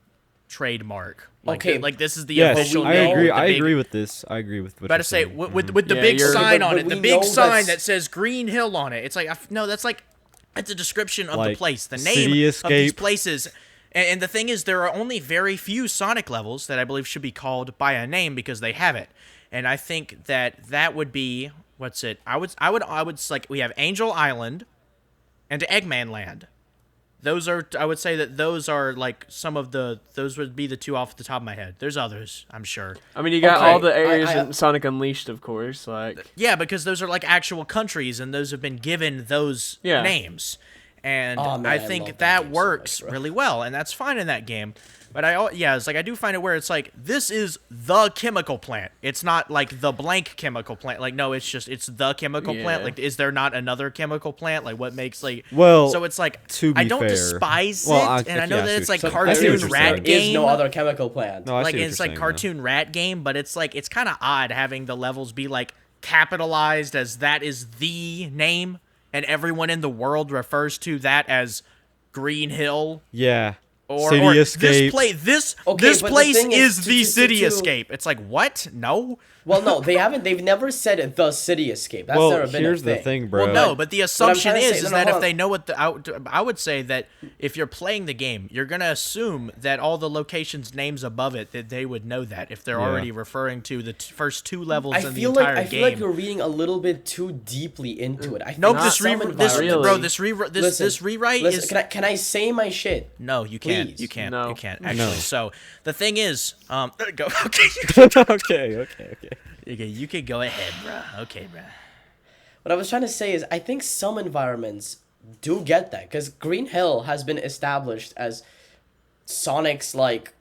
trademark. Like, Okay. like this is the Yes, official I name. agree. with the I big- agree with this. I agree with what About you're to say saying. with the Yeah, big you're- sign But- on but it, the we big know sign that's- that says Green Hill on it. It's like that's like it's a description of the Like place, the City name of these Escape. places. And the thing is, there are only very few Sonic levels that I believe should be called by a name because they have it. And I think that would be what's it? I would like we have Angel Island and Eggman Land. Those are, I would say that those are like some of those would be the two off the top of my head. There's others, I'm sure. I mean, you got Okay, all the areas I- in Sonic Unleashed, of course. Like, Yeah, because those are like actual countries, and those have been given those Yeah. names. And Oh, man, I I think love that that game so works much, bro. really well, and that's fine in that game. But it's like I do find it where it's like this is the chemical plant. It's not like the blank chemical plant. Like no, it's the chemical plant. Yeah. Like is there not another chemical plant? Like what makes like Well, so it's like to I be don't fair- despise Well, it, and I know yeah, I that see it's what like you're saying. I see what cartoon you're rat saying. There is game. no other chemical plant. No, I see Like what it's you're like saying, cartoon rat game, but it's like it's kind of odd having the levels be like capitalized as that is the name, and everyone in the world refers to that as Green Hill. Yeah. Or City Escape. This Okay, this but the place thing is is, the to- city to- escape. It's like what? No. Well, no, they haven't. They've never said the city escape. That's Well, never been here's a the thing. thing, bro. Well, no, but the assumption trying to say- is no, that hold if on. they know what I would say that if you're playing the game, you're gonna assume that all the locations' names above it that they would know that if they're Yeah. already referring to the first two levels I in the feel entire like game. you're reading a little bit too deeply into it. I Nope, think this some this environments- bro, this rewrite listen, is can I say my shit? no, you can't. Please. You can't. No. You can't actually. No. So the thing is, go. Okay, okay. okay, you can go ahead, bro. Okay, bro. What I was trying to say is I think some environments do get that because Green Hill has been established as Sonic's like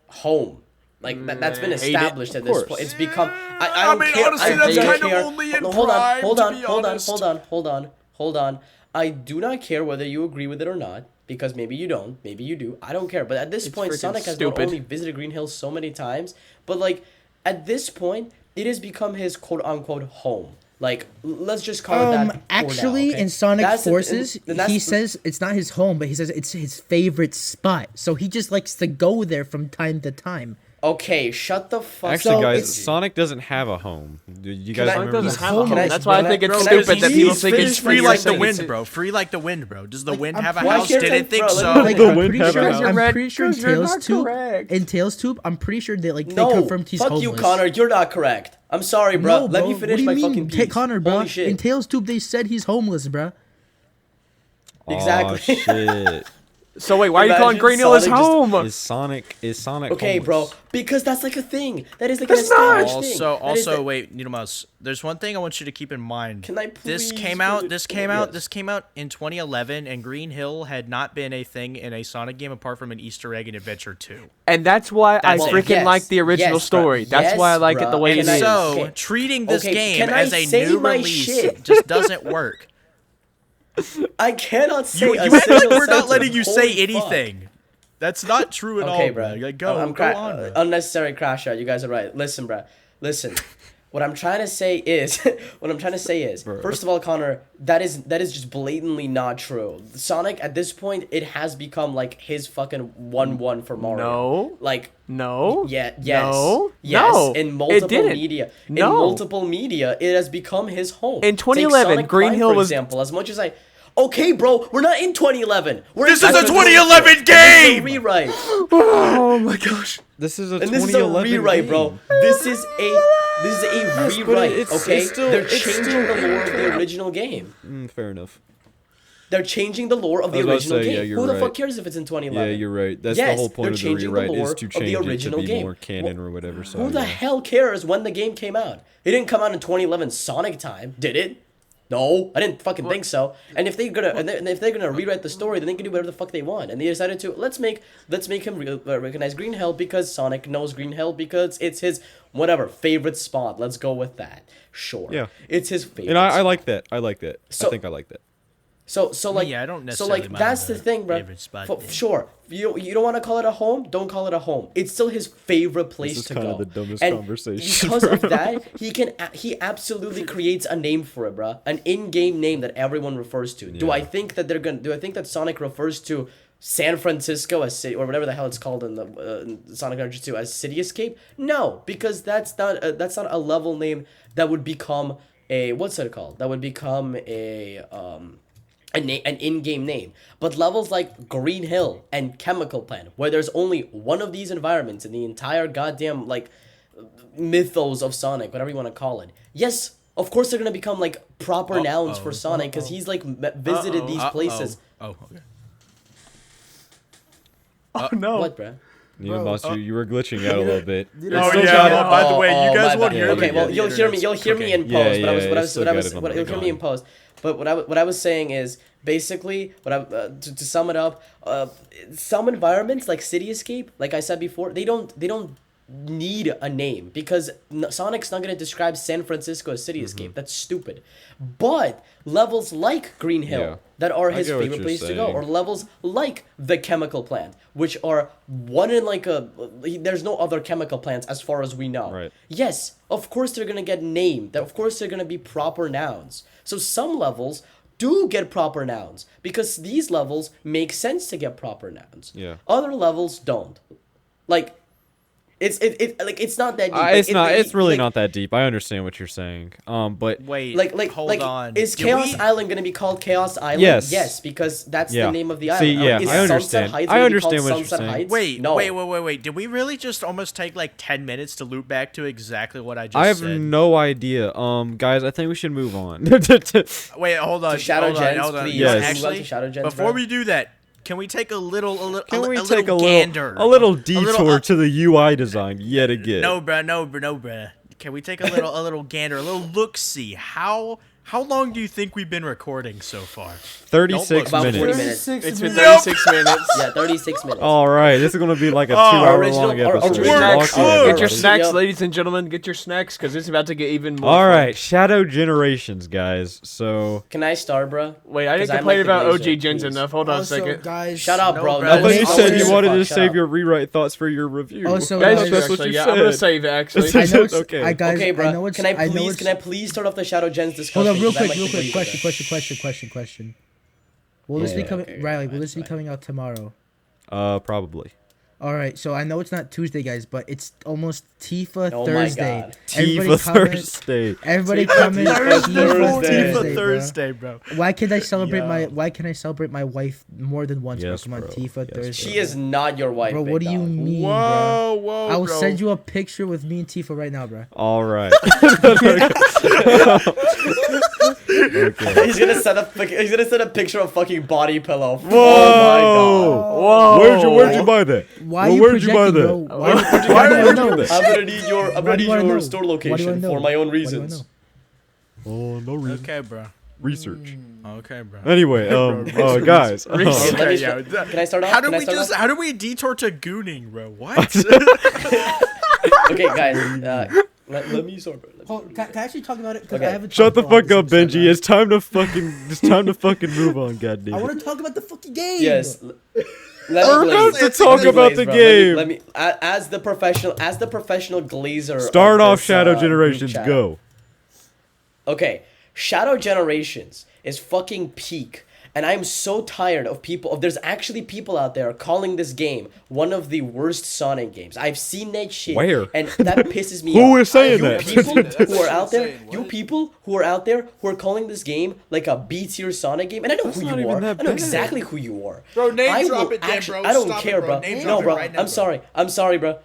home. Like that's been I hate it. established at Of this course. point. It's become. I don't mean, care. honestly, I that's do not kind of care. only in Hold on, Prime, hold to on, be hold on, honest. hold on. I do not care whether you agree with it or not because maybe you don't, maybe you do. I don't care. But at this point, freaking Sonic has stupid. not only visited Green Hill so many times, but like at this point, it has become his quote unquote home. Like let's just call it that. for Actually, now, okay? in Sonic That's the- Forces, and that's he the- says it's not his home, but he says it's his favorite spot. So he just likes to go there from time to time. Okay, shut the fuck Actually, up. guys, it's- Sonic doesn't have a home. Do you Can guys I- Sonic remember doesn't this? have a Can home. I- That's why I can think I- it's can I stupid that please people think finish it's my Free like the sentence? wind, bro. Free like the wind, bro. Does the wind I'm have a pretty house? sure Didn't that- think bro, so. let me- The I'm wind pretty have sure. a house. I'm pretty sure in Because you're Tails not Tube. correct. In Tails Tube, I'm pretty sure they No, confirmed he's fuck homeless. you, Connor. You're not correct. I'm sorry, bro. No, Let me bro. finish What do my you mean? fucking piece. Connor, bro. Holy shit. In Tails Tube, they said he's homeless, bro. Exactly. Aw, shit. So wait, why are you calling Imagine Green Hill his Sonic just- home? Is Sonic Okay, bro. homeless? Because that's like a thing. That is like That's an not. established thing. Also, That is wait, Needle Mouse. There's one thing I want you to keep in mind. Can I This please came out. finish- This came out. Yes. This came out in 2011, and Green Hill had not been a thing in a Sonic game apart from an Easter egg in Adventure 2. And that's why I That's it. freaking Yes, like the original yes, bro. story. That's Yes, why I like it the bro. way And it And is. so, Okay. treating this Okay, game can I as a say new my release shit? just doesn't work. I cannot say You a act like single we're not sentence. letting you say Holy fuck. anything. That's not true at Okay, all, bro. Like, go, I'm go on, bro. unnecessary crash out. You guys are right. Listen, bro. Listen. What I'm trying to say is, first of all, Connor, that is just blatantly not true. Sonic at this point, it has become like his fucking 1-1 for Mario. No. Like No. yeah, yes, No. yes. No. In It multiple didn't. media, No. in multiple media, it has become his home. In 2011, Take Sonic Green Prime, Hill for was- example. As much as I, okay, bro, we're not in 2011. We're This in is a 2011 2011 This is a game! rewrite. Oh my gosh. This is a And this is a 2011 rewrite, game. bro. This is a rewrite. it's Okay, still- they're it's changing still the lore of the original game. Fair enough. They're changing the lore of the I was about to original say, yeah, game. you're Who the right. fuck cares if it's in 2011? Yeah, you're right. That's Yes, the whole point they're of the changing the rewrite lore is to of the change it to original be game. more canon or whatever. So Who the yeah. hell cares when the game came out? It didn't come out in 2011 Sonic time, did it? No, I didn't fucking think so. And if they're gonna rewrite the story, then they can do whatever the fuck they want. And they decided to let's make him recognize Green Hill because Sonic knows Green Hill because it's his whatever favorite spot. Let's go with that. Sure. Yeah. It's his favorite. And I spot. like that. I like that. So- I think I like that. So like Yeah, I don't so necessarily like mind that's the the thing, bro. favorite spot thing. Sure, you don't want to call it a home. Don't call it a home. It's still his favorite place is to kinda go. the dumbest and conversation, because of bro. that, he absolutely creates a name for it, bro. An in-game name that everyone refers to. Do I Yeah. think that Do I think that Sonic refers to San Francisco as city or whatever the hell it's called in the in Sonic Adventure 2 as City Escape? No, because that's not a level name that would become a what's it called? That would become an in-game name. But levels like Green Hill and Chemical Plant, where there's only one of these environments in the entire goddamn like mythos of Sonic, whatever you want to call it. Yes, of course they're gonna become like proper nouns for Sonic because he's like visited these places. Oh, okay. Oh no. What, bro? Neon Monster, you were glitching out a little bit. Oh Still yeah. got it. Well, by the way, you guys my won't bad. hear me. Okay, well, Yeah, you'll hear me. You'll hear me in post. Yeah, but I was, yeah, what I yeah, was, still what I got was, it on what the you'll hear me in gun. post. But what I was saying is basically to sum it up. Some environments like City Escape, like I said before, they don't need a name because Sonic's not gonna describe San Francisco as City Escape. That's stupid. But levels like Green Hill Yeah. that are I his get what favorite you're place to go, saying. or levels like the chemical plant, which are one in like a. There's no other chemical plants as far as we know. Right. Yes, of course they're gonna get named. Of course they're gonna be proper nouns. So some levels do get proper nouns because these levels make sense to get proper nouns. Yeah. Other levels don't. Like, it's not that deep. It's not. It's really like, not that deep. I understand what you're saying. But Wait. Hold on. Is Did Chaos we- Island gonna be called Chaos Island? Yes. Yes, because that's Yeah. the name of the See, island. yeah, Is I understand. Sunset Heights I gonna be understand called what you're Sunset saying. Heights? Wait, no. wait. Did we really just almost take like 10 minutes to loop back to exactly what I just I have said? no idea. Guys, I think we should move on. Wait, hold on. To Shadow hold on, Gens, hold on. please. Yes. Actually, To Shadow Gens, before bro. we do that, can we take a little Can we a take little gander? a little detour little- to the UI design yet again? No, bruh. Can we take a little gander, a little look-see? How long do you think we've been recording so far? 36 About 40 minutes. minutes. It's been 36 minutes. Yeah, 36 minutes. All right, this is gonna be like a 2-hour original- long or- episode. original- Lock Snacks. in, Get Get your everybody. snacks, Yep. ladies and gentlemen. Get your snacks, because it's about to get even more. All fun. right, Shadow Generations, guys. So Can I start, bro? Wait, I didn't 'Cause I'm complain like the about glazer, OG Gens please. enough. Hold on a Also, second. guys. Shut up, No, bro. bro. I thought you I'll said lose you the wanted to Shut save up. your rewrite thoughts for your review. Also, That's guys, just what actually, you yeah, I'm gonna said. save it actually. I know it's, Okay. I guys, Okay, bro. I know it's, Can I know please? it's, Can I please start off the Shadow Gens discussion? Hold on, real 'Cause I'm quick, like the glazer. question. Will this be coming, okay, Riley? Will fine, this be fine. coming out tomorrow? Probably. All right, so I know it's not Tuesday, guys, but it's almost Tifa Oh my Thursday. God. Everybody Tifa comment- Thursday. Everybody comment Thursday. Tifa Thursday, bro. Why can I celebrate Yo. Why can I celebrate my wife more than once? Yes, bro? Come on, bro. Tifa Yes, Thursday. She is not your wife, Bro, big what do you dog. mean, bro? Whoa, I will bro. send you a picture with me and Tifa right now, bro. All right. He's gonna set a picture of fucking body pillow. Whoa! Oh Whoa. Where'd you buy that? Why Well, are you where'd you buy projecting, that? bro? Why do you Where'd know? you my god. I'm gonna need your Why do you wanna know? store Why do you location wanna know? for my own Why do you reasons. wanna know? Oh, no reason. Okay, bro. Research. Okay, bro. Anyway, guys. Okay, let me Okay, start- yeah. Can I start off? How do Can I we start just? off? How do we detour to gooning, bro? What? Okay, guys. Let me start. Bro. Hold, can I actually talk about it? 'Cause Okay. I haven't Shut the talked about fuck up, this episode, Benji. It's time to fucking move on, I goddamn. want to talk about the fucking game. Yes. Let me We're about glaze. to talk Let me about glaze, the bro. game. Let me as the professional glazer. Start of off this, Shadow group Generations. chat. Go. Okay, Shadow Generations is fucking peak. And I'm so tired of there's actually people out there calling this game one of the worst Sonic games. I've seen that shit. Where? And that pisses me Who off. is saying you that? People who are out there, Insane. you What? people who are out there who are calling this game like a B-tier Sonic game. And I know That's who not you even are. I that know bad. exactly who you are. Bro, name I drop will it then, actually- bro. I don't Stop care, it, bro. bro. Name No, drop it bro. right now, I'm bro. sorry, bro.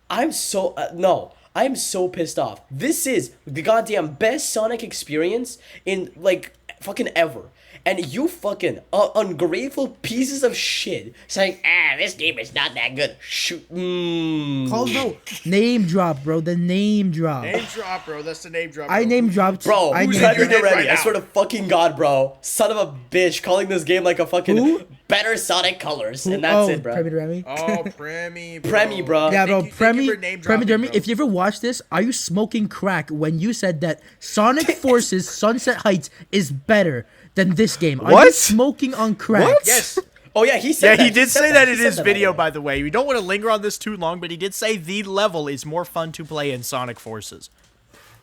I'm so no. I'm so pissed off. This is the goddamn best Sonic experience in like fucking ever. And you fucking ungrateful pieces of shit saying, this game is not that good. Shoot. Call bro. Name drop, bro. The name drop. Name drop, bro. That's the name drop. I bro. name dropped. Bro, I who's name had having your it head ready? right I now? swear to fucking God, bro. Son of a bitch, calling this game like a fucking Who? better Sonic colors. And that's it, bro. Premi Remy. Oh, Premi, bro. Premi, bro. Yeah, bro. Thank you for Premi, name Premi dropping, Dermy, bro. if you ever watch this, are you smoking crack when you said that Sonic Forces Sunset Heights is better than this game? Are you What? smoking on crack? What? Yes. Oh, yeah, he said Yeah, that. he did said say that He in said his that, video, way. by the way. We don't want to linger on this too long, but he did say the level is more fun to play in Sonic Forces.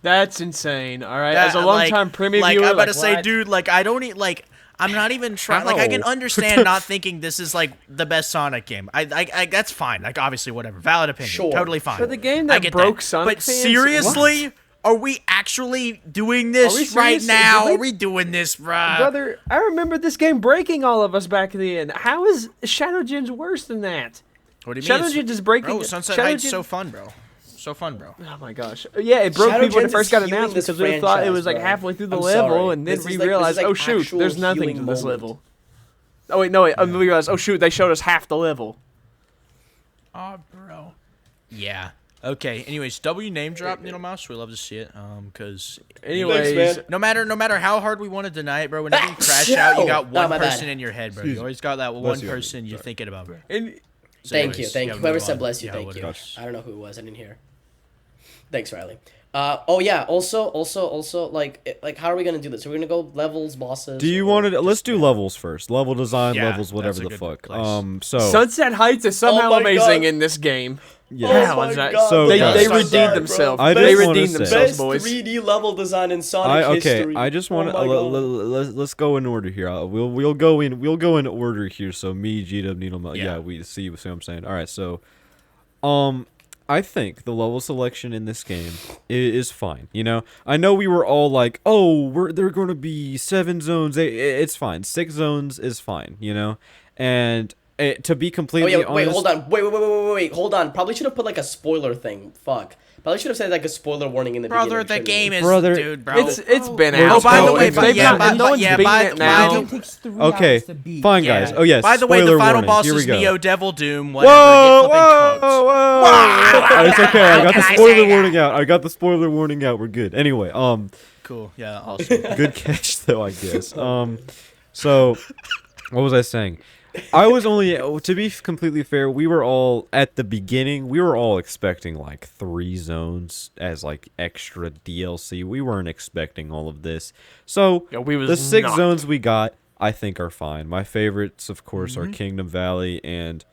That's insane. All right, That- as a long-time Premi like, viewer, I'm about like, to say, what? dude, like, I don't eat, like, I'm not even trying, like, I can Ow. understand not thinking this is, like, the best Sonic game. I that's fine. Like, obviously, whatever. Valid opinion. Sure. Totally fine. For the game I that get broke that. Sonic But fans, seriously, are we actually doing Are we this right serious? now? Did we- Are we doing this, bruh? Brother, I remember this game breaking all of us back then. How is Shadow Gens worse than that? What do you Shadow mean? Gens is breaking. Bro, Sunset Shadow Heights Gens- so fun, bro. So fun, bro. Oh my gosh. Yeah, it broke Shadow me when it Gens first is got healing announced this because we thought it franchise, was like bro. halfway through the I'm level, sorry. and then This we is like realized, oh actual shoot, there's nothing healing to this moment. level. Oh wait, no, wait. We realized, oh shoot, they showed us half the level. Oh, bro. Yeah. Okay. Anyways, W name drop Needle Mouse. We love to see it. Cause Anyways, Thanks, man. no matter how hard we want to deny it, bro. Whenever you crash chill. out, you got Nah, one my bad. person in your head, bro. You always got that one Bless you, person Andy. you're Sorry. thinking about, bro. and So Thank you. anyways, Thank yeah, you. Whoever move said on. bless you, Yeah, thank whatever. you. I don't know who it was. I didn't hear. Thanks, Riley. Oh yeah. Also, like, how are we gonna do this? Are we gonna go levels, bosses? Do you or want to? Let's do levels first. Level design, Yeah, levels, whatever that's a the good fuck. place. So Sunset Heights is somehow my amazing God. in this game. yeah. Oh my is that- God, So, they guys- they so redeemed bad, bro. themselves. I They just wanna redeemed say- themselves, Best boys. 3D level design in Sonic history. I just want to Oh my God. let's go in order here. We'll go in order here. So me, G-Dub, Needle, Yeah. we see what I'm saying. All right, so I think the level selection in this game is fine. You know, I know we were all like, "Oh, they're going to be 7 zones." It's fine. 6 zones is fine. You know, and to be Oh completely yeah, honest, wait, hold on. Wait, hold on. Probably should have put like a spoiler thing. Fuck. Probably should have said like a spoiler warning in the Brother, beginning. the shouldn't game we? is, Brother, dude, bro. It's been We're out. by the bro. way, If but they've yeah, not- but- no one's yeah, beating by it the- now. The game takes 3 okay, hours to beat. fine, Yeah. guys. Oh yes. By the way, the spoiler final warning. boss Here we is go. Neo Devil Doom. Whatever. Whoa, Get flipping cooked. whoa! It's okay. I got the Can I spoiler say warning out. I got the spoiler warning out. We're good. Anyway, Cool. Yeah. Awesome. good catch though, I guess. So what was I saying? I was only, to be completely fair, we were all at the beginning. We were all expecting like 3 zones as like extra DLC. We weren't expecting all of this. So Yeah, we was the 6 not. zones we got, I think, are fine. My favorites, of course, are Kingdom Valley and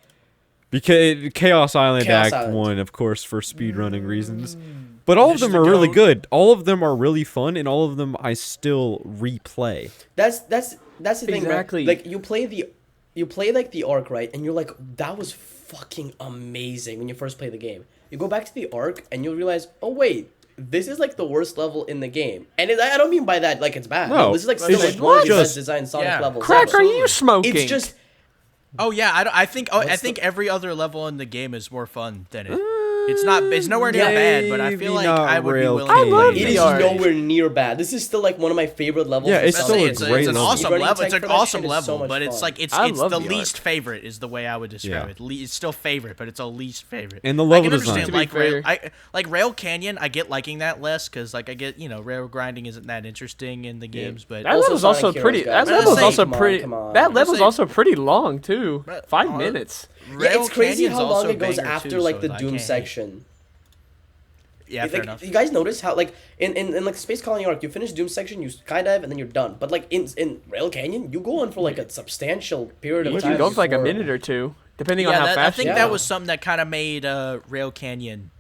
Chaos Island Chaos Act Island. 1, of course, for speedrunning reasons. But all of This them is are the really goat. good. All of them are really fun, and all of them I still replay. That's the thing, Exactly. right? Like you play like the arc, right? And you're like, that was fucking amazing when you first play the game. You go back to the arc and you'll realize, oh wait, this is like the worst level in the game. And I don't mean by that like it's bad. No, No, this is like it's still like just- one of the just- best designed Sonic yeah. levels. Crack, ever. are you smoking? It's just Oh yeah, I think What's think every other level in the game is more fun than it. It's not. It's nowhere near bad, but I feel Maybe like not I would be Rail willing I to love play it it. is VR. nowhere near bad. This is still like one of my favorite levels. Yeah, in it's still Sonic. a great it's an level. awesome Speedrunning level. tech It's an for that awesome shit is so level, much but it's fun. like it's I the love the least arc. favorite is the way I would describe Yeah. it. It's still favorite, but it's a least favorite. And the I level can design. understand To be like Rail, fair. like Rail Canyon. I get liking that less because like I get rail grinding isn't that interesting in the games, but That Also level's Sonic also Heroes, pretty. guys. That I'm level's saying, also come on, pretty. come on. That I'm level's saying- also pretty long too. But- 5 minutes. Yeah, Rail it's crazy Canyon's how long also it goes banger, after too, like so the I Doom can't hate. section. Yeah, fair Like, enough. you guys notice how like in like Space Colony Arc, you finish Doom section, you skydive, and then you're done. But like in Rail Canyon, you go on for like a substantial period of You time. can go for like a before- minute or two, depending on Yeah, how I fast think you that go. was something that kind of made Rail Canyon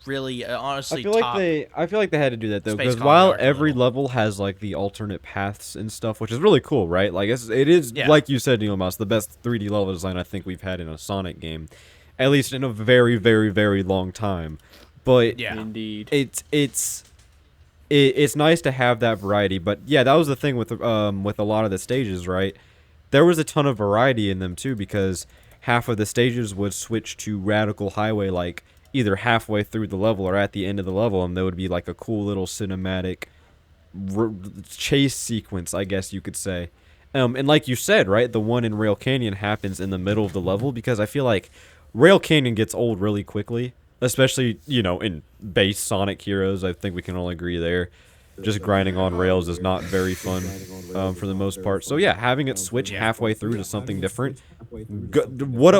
really honestly I feel like top. they had to do that though, Space because Colony while Arc a every little. level has like the alternate paths and stuff, which is really cool, right? Like it is Yeah. like you said, Neil Mouse, the best 3D level design I think we've had in a Sonic game, at least in a very, very, very long time. But Yeah. Indeed. it's nice to have that variety. But yeah, that was the thing with a lot of the stages, right? There was a ton of variety in them too, because half of the stages would switch to Radical Highway like either halfway through the level or at the end of the level, and there would be like a cool little cinematic chase sequence, I guess you could say. And like you said, right, the one in Rail Canyon happens in the middle of the level, because I feel like Rail Canyon gets old really quickly, especially, in base Sonic Heroes. I think we can all agree there. Just grinding on rails is not very fun for the most part. So yeah, having it switch halfway through to something different, what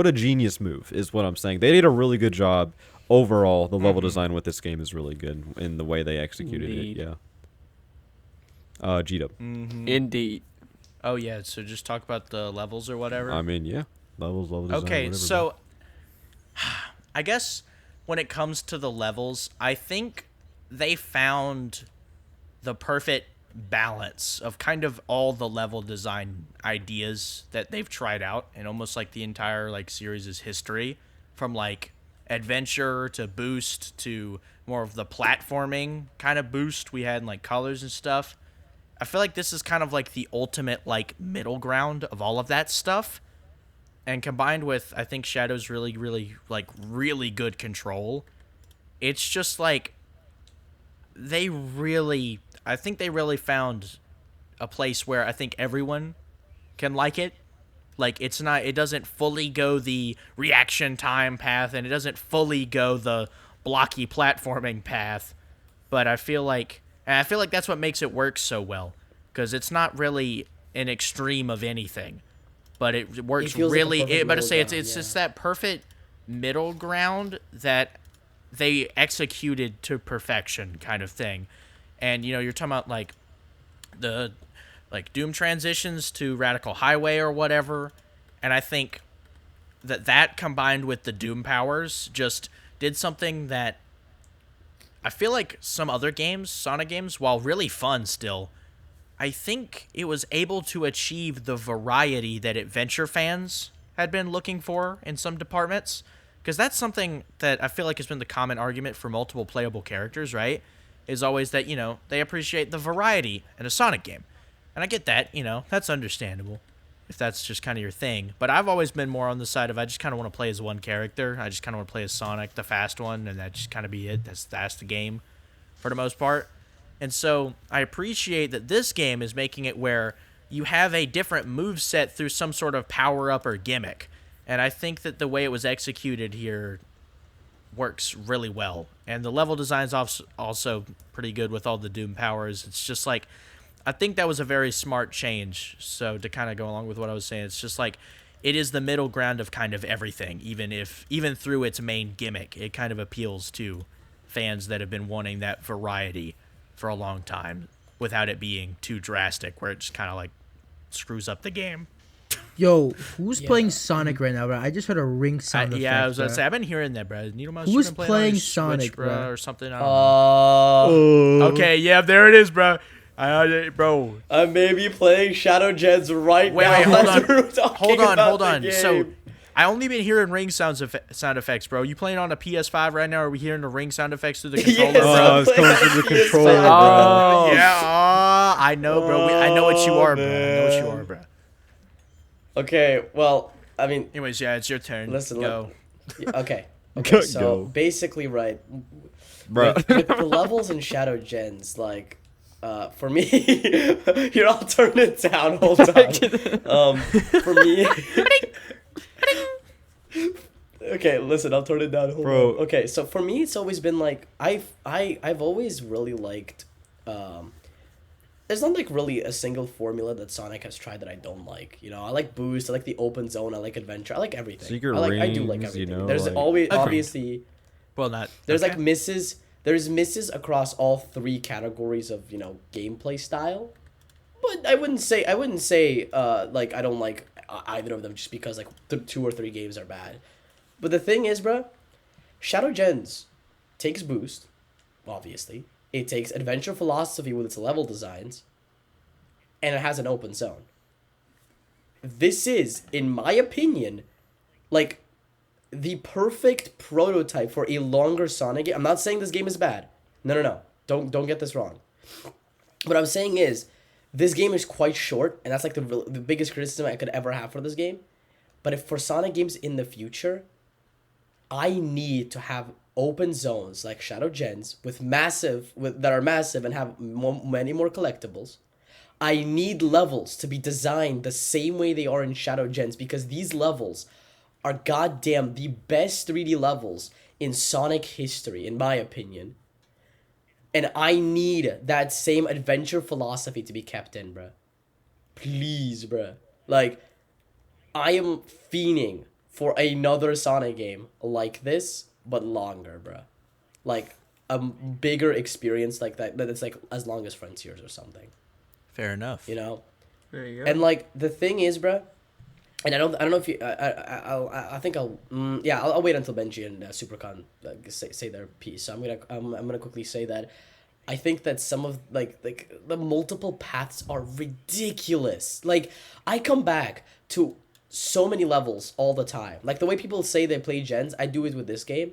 a genius move is what I'm saying. They did a really good job overall. The level design with this game is really good in the way they executed Indeed. it. Yeah. G-Dub. Indeed. Oh yeah, so just talk about the levels or whatever. I mean, yeah, level design. Okay, whatever, so I guess when it comes to the levels, I think they found the perfect balance of kind of all the level design ideas that they've tried out and almost like the entire like series' history, from like adventure to boost to more of the platforming kind of boost we had in like colors and stuff. I feel like this is kind of like the ultimate like middle ground of all of that stuff. And combined with, I think, Shadow's really good control, it's just like I think they really found a place where I think everyone can like it. Like it doesn't fully go the reaction time path, and it doesn't fully go the blocky platforming path. But I feel like that's what makes it work so well, because it's not really an extreme of anything, but it works feels like a really. perfect But to say middle it's ground, just that perfect middle ground that they executed to perfection, kind of thing. And you're talking about like the Doom transitions to Radical Highway or whatever, and I think that combined with the Doom powers just did something that I feel like some other games, Sonic games, while really fun still, I think it was able to achieve the variety that adventure fans had been looking for in some departments. Because that's something that I feel like has been the common argument for multiple playable characters, right? Is always that, they appreciate the variety in a Sonic game. And I get that, that's understandable if that's just kind of your thing. But I've always been more on the side of I just kind of want to play as one character. I just kind of want to play as Sonic, the fast one, and that just kind of be it. That's the game for the most part. And so I appreciate that this game is making it where you have a different moveset through some sort of power-up or gimmick. And I think that the way it was executed here works really well. And the level design's also pretty good with all the Doom powers. It's just like, I think that was a very smart change. So to kind of go along with what I was saying, it's just like, it is the middle ground of kind of everything, even through its main gimmick. It kind of appeals to fans that have been wanting that variety for a long time without it being too drastic, where it just kind of like screws up the game. Yo, who's playing Sonic right now, bro? I just heard a ring sound effect. Yeah, I was bro. gonna say, I've been hearing that, bro. Who's playing Sonic, Switch, bro? or something? I don't know. Okay, yeah, there it is, bro. Bro. I may be playing Shadow Gens right now. Wait, Hold hold on. So, I only been hearing ring sound effects, bro. You playing on a PS5 right now? Or are we hearing the ring sound effects through the controller, Yes, bro? Oh, it's coming through the controller, bro. Oh, Yeah, I know, bro. I know what you are, bro. I know what you are, bro. Okay, well, I mean, Anyways, yeah, it's your turn. Listen, Go. okay. Go. So basically, right, Bro. with the levels in Shadow Gens, like, for me, here, I'll turn it down. Hold on. For me. Okay, listen, I'll turn it down. Hold Bro. on. Okay, so for me, it's always been like I've always really liked. There's not like really a single formula that Sonic has tried that I don't like. I like boost, I like the open zone, I like adventure, I like everything. Secret I do like rings, everything. There's like- always Okay. obviously Well, not. there's okay. like misses. There's misses across all three categories of gameplay style, but I wouldn't say like I don't like either of them just because like 2 or 3 games are bad. But the thing is, bro, Shadow Gens takes boost, obviously. It takes adventure philosophy with its level designs, and it has an open zone. This is, in my opinion, like the perfect prototype for a longer Sonic game. I'm not saying this game is bad. No. Don't get this wrong. What I'm saying is, this game is quite short, and that's like the biggest criticism I could ever have for this game. But if for Sonic games in the future, I need to have open zones like Shadow Gens that are massive and have many more collectibles. I need levels to be designed the same way they are in Shadow Gens, because these levels are goddamn the best 3D levels in Sonic history, in my opinion. And I need that same adventure philosophy to be kept in, bruh. Please, bruh. Like, I am fiending for another Sonic game like this, but longer, bruh. Like, a bigger experience like that it's like as long as Frontiers or something. Fair enough. there you go. And like the thing is, bruh, and I don't know if you I think I'll wait until Benji and Supercon say their piece. So I'm gonna quickly say that I think that some of like the multiple paths are ridiculous. Like, I come back to so many levels all the time. Like, the way people say they play gens, I do it with this game.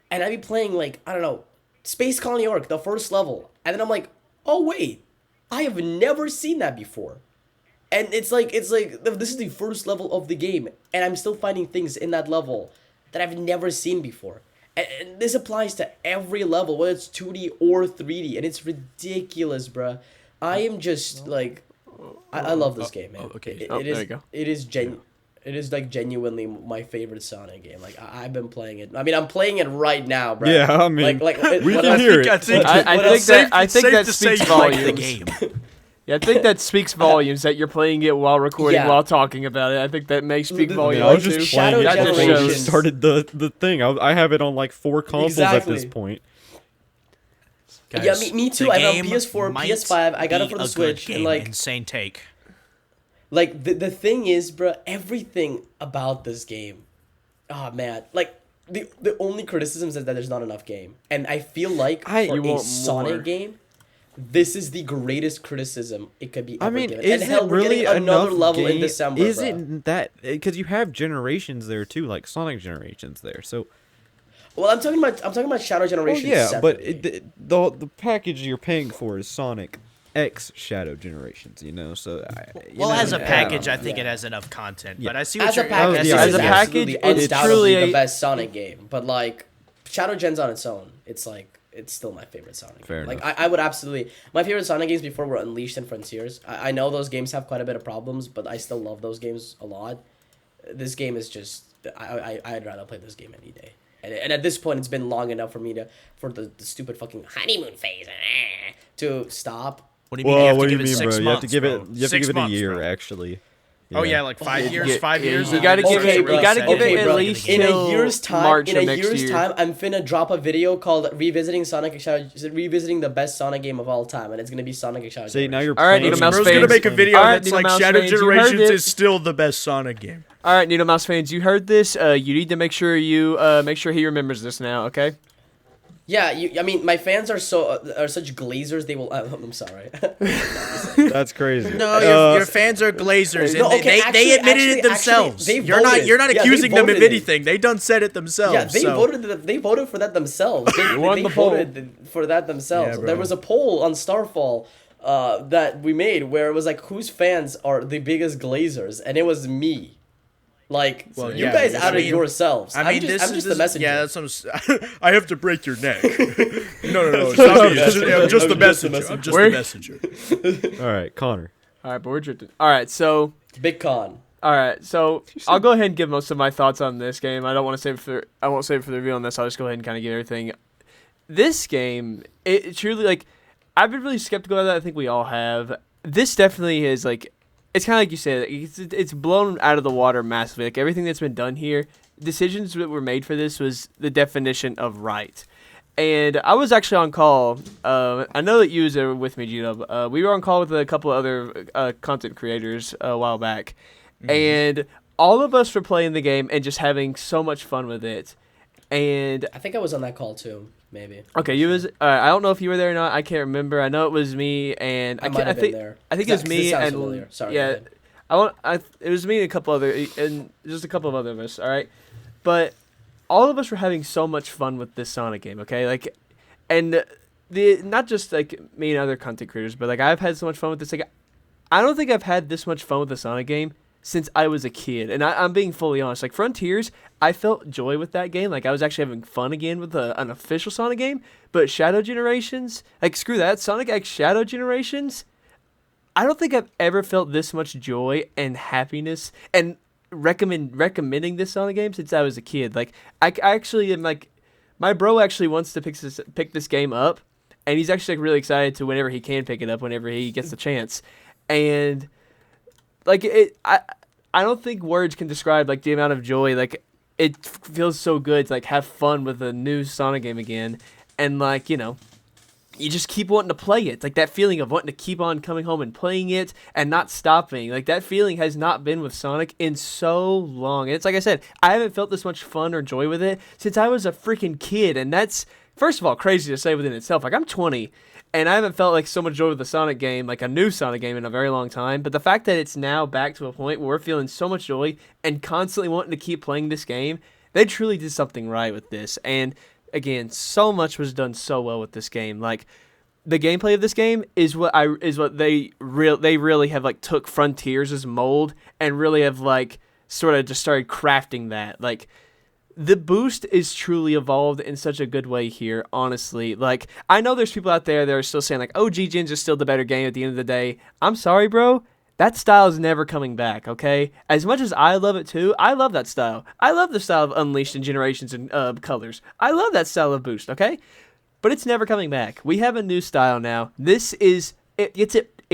And I be playing, like, I don't know, Space Colony Orc, the first level. And then I'm like, oh wait, I have never seen that before. And it's like this is the first level of the game, and I'm still finding things in that level that I've never seen before. And this applies to every level, whether it's 2D or 3D, and it's ridiculous, bruh. I am just like, I love this game, man. okay. It there is. you go. It is like genuinely my favorite Sonic game. Like I've been playing it. I mean, I'm playing it right now, bro. Yeah, I mean, like we what can else- hear it. I think I think that to say speaks you like the volumes. game. Yeah, I think that speaks volumes that you're playing it while recording, Yeah. while talking about it. I think that may speak The- I volumes mean, I was too. just Shadow playing it That just before we Generations. started the thing. I have it on like 4 consoles at this Exactly. point. Guys, Yeah, me too. the I have game PS4, might PS5. I got it be for the a good Switch, and game. like Insane take. the thing is, bro, everything about this game, oh man, like the only criticism is that there's not enough game, and I feel like for You a want Sonic more. game, this is the greatest criticism it could be ever I mean, given. is And hell, it we're really getting another enough level game? in December, Is bro. it that because you have generations there too, like Sonic generations there. So Well, I'm talking about Shadow well, Generation. yeah, but separately. the package you're paying for is Sonic X Shadow Generations. You know, so Well, as a yeah, package, I don't think Yeah. it has enough content. Yeah. But I see what as a you're. package, I see yeah, what this as you're is a saying. package, absolutely it's undoubtedly truly the a- best Sonic game. But like Shadow Gen's on its own, it's still my favorite Sonic. Fair game. Like enough. I would absolutely my favorite Sonic games before were Unleashed and Frontiers. I know those games have quite a bit of problems, but I still love those games a lot. This game is just I'd rather play this game any day. And at this point, it's been long enough for me for the stupid fucking honeymoon phase to stop. What do you mean? Well, you have what to do you give it mean, 6 bro? months, You have to give bro. it. You have to 6 give it a months, year, bro. actually. Oh yeah, like 5 years. Yeah, 5 years. you gotta give Okay, it. bro. You gotta give Okay, it bro. at least In till a year's time. March In a of next year's year. time, I'm finna drop a video called "Revisiting Sonic X Shadow," revisiting the best Sonic game of all time, and it's gonna be Sonic X Shadow. See, now Generation. you're All right, playing Nino Mouse Bro's fans. gonna make a video All right, that's Nino like Mouse Shadow fans, you heard Generations it. is still the best Sonic game. All right, Nino Mouse fans, you heard this. You need to make sure he remembers this now. Okay. Yeah, I mean, my fans are such glazers. They will. I'm sorry. That's crazy. No, your fans are Glazers, and No, okay, they admitted it actually, themselves. they You're not voted. accusing Yeah, they them of voted. anything. They done said it themselves. Yeah, they so. voted. They voted for that themselves. They won the poll. voted for that themselves. Yeah, There bro. was a poll on Starfall that we made where it was like, whose fans are the biggest Glazers, and it was me. Like, Well, you yeah, guys I outed mean- yourselves. I mean, I'm just the messenger. Yeah, that's I have to break your neck. No, it's not me. I'm just the messenger. I'm just Where- the messenger. All right, Connor. All right, but we're drifting. All right, so Big con. I'll go ahead and give most of my thoughts on this game. I won't save it for the review on this. I'll just go ahead and kind of give everything. This game, it truly like I've been really skeptical of that. I think we all have. This definitely is like it's kind of like you said. It's blown out of the water massively. Like everything that's been done here, decisions that were made for this was the definition of right. And I was actually on call. I know that you was there with me, Gino. We were on call with a couple of other content creators a while back, and all of us were playing the game and just having so much fun with it. And I think I was on that call too. Maybe. okay, you was. I don't know if you were there or not. I can't remember. I know it was me and I might have been think there. I think it was This me sounds and familiar. Sorry, go yeah. ahead. It was me and a couple other and just a couple of other of us. All right, but all of us were having so much fun with this Sonic game. Okay, like, and the not just like me and other content creators, but like I've had so much fun with this. Like, I don't think I've had this much fun with the Sonic game since I was a kid, and I'm being fully honest. Like Frontiers, I felt joy with that game. Like I was actually having fun again with an official Sonic game. But Shadow Generations, like screw that, Sonic X Shadow Generations, I don't think I've ever felt this much joy and happiness and recommending this Sonic game since I was a kid. Like I actually am like, my bro actually wants to pick this game up, and he's actually like really excited to whenever he can pick it up, whenever he gets the chance, and. Like I don't think words can describe like the amount of joy. Like it feels so good to like have fun with a new Sonic game again, and like you just keep wanting to play it. Like that feeling of wanting to keep on coming home and playing it and not stopping. Like that feeling has not been with Sonic in so long. And it's like I said, I haven't felt this much fun or joy with it since I was a freaking kid, and that's first of all crazy to say within itself. Like I'm 20. And I haven't felt like so much joy with the Sonic game, like a new Sonic game in a very long time. But the fact that it's now back to a point where we're feeling so much joy and constantly wanting to keep playing this game, they truly did something right with this. And again, so much was done so well with this game. Like the gameplay of this game is what they really have like took Frontiers' mold and really have like sort of just started crafting that. Like the boost is truly evolved in such a good way here, honestly. Like, I know there's people out there that are still saying, like, OG Gens is still the better game at the end of the day. I'm sorry, bro. That style is never coming back, okay? As much as I love it too, I love that style. I love the style of Unleashed and Generations and Colors. I love that style of boost, okay? But it's never coming back. We have a new style now. This is it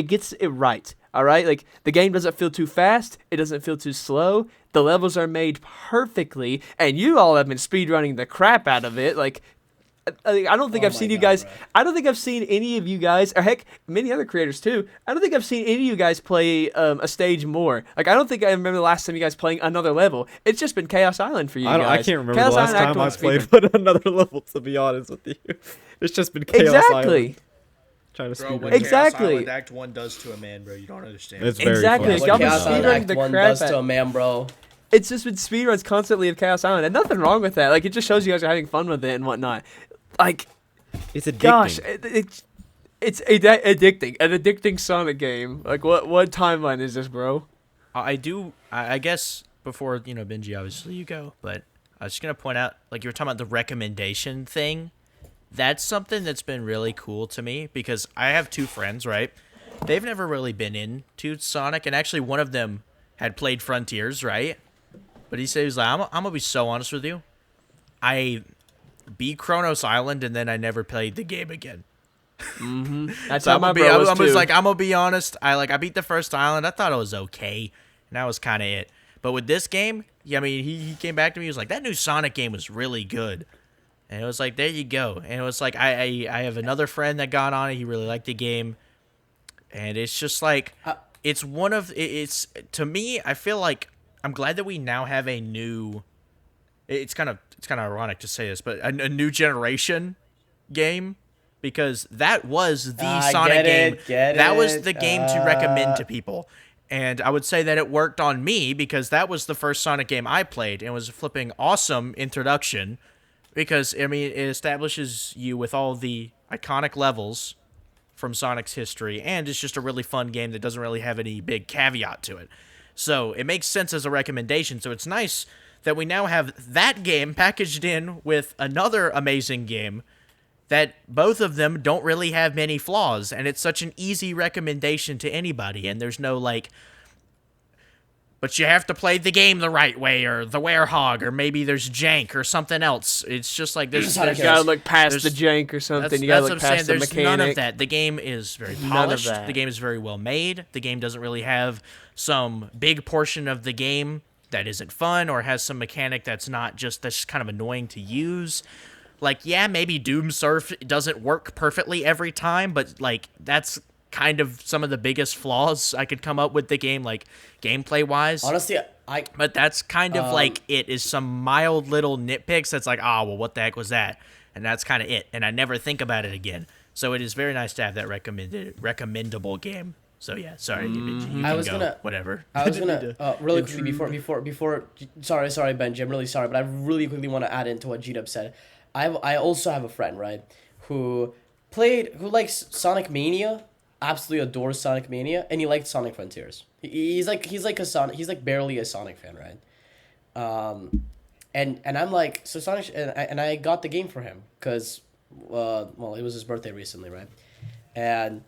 gets it right. All right? Like, the game doesn't feel too fast, it doesn't feel too slow. The levels are made perfectly, and you all have been speedrunning the crap out of it. Like, I don't think I've seen you guys. Bro. I don't think I've seen any of you guys, or heck, many other creators too. I don't think I've seen any of you guys play a stage more. Like, I don't think I remember the last time you guys playing another level. It's just been Chaos Island for you guys. I can't remember Chaos the last Island Act time I 1 played speedrun. with another level. To be honest with you, it's just been Chaos Exactly. Island. Trying to Bro, speed what run. Exactly. Chaos Island Act 1 does to a man, bro, you don't understand. It's very Exactly. fun. Like, y'all What been Chaos Island speedrunning Act the 1 crap does out- to a man, bro. It's just been speedruns constantly of Chaos Island, and nothing wrong with that. Like, it just shows you guys are having fun with it and whatnot. Like, It's addicting. gosh, it's addicting. An addicting Sonic game. Like, what timeline is this, bro? I guess before, Benji, obviously you go, but I was just going to point out, like you were talking about the recommendation thing. That's something that's been really cool to me because I have two friends, right? They've never really been into Sonic, and actually one of them had played Frontiers, right? But he said, he was like, I'm going to be so honest with you. I beat Kronos Island, and then I never played the game again. That's So how I'm my gonna be, bro I was was too. like, I'm gonna be honest. I beat the first island. I thought it was okay, and that was kind of it. But with this game, yeah, I mean, he came back to me. He was like, that new Sonic game was really good, and it was like, there you go. And it was like, I have another friend that got on it. He really liked the game, and it's just like, it's one of it's to me. I feel like I'm glad that we now have a new. It's kind of ironic to say this, but a new generation game. Because that was the Sonic game. That was the game to recommend to people. And I would say that it worked on me because that was the first Sonic game I played and was a flipping awesome introduction because, I mean, it establishes you with all the iconic levels from Sonic's history and it's just a really fun game that doesn't really have any big caveat to it. So it makes sense as a recommendation. So it's nice that we now have that game packaged in with another amazing game that both of them don't really have many flaws, and it's such an easy recommendation to anybody, and there's no, like, but you have to play the game the right way, or the werehog, or maybe there's jank, or something else. It's just like, there's You gotta look past there's- the jank or something. that's, You gotta that's look what I'm saying. past the There's mechanic. none of that. The game is very None of polished. that. The game is very well made. The game doesn't really have some big portion of the game that isn't fun, or has some mechanic that's just kind of annoying to use. Like, yeah, maybe Doom Surf doesn't work perfectly every time, but, like, that's kind of some of the biggest flaws I could come up with the game, like, gameplay-wise. Honestly, But that's kind of, like, it is some mild little nitpicks that's like, well, what the heck was that? And that's kind of it, and I never think about it again. So it is very nice to have that recommendable game. So, yeah, sorry, you can I was go, gonna- whatever. I was gonna really quickly before. Sorry, Benji. I'm really sorry, but I really quickly want to add into what G-Dub said. I also have a friend, right, who likes Sonic Mania, absolutely adores Sonic Mania, and he liked Sonic Frontiers. He's barely a Sonic fan, right? And I'm like, so Sonic, and I got the game for him because, well, it was his birthday recently, right? And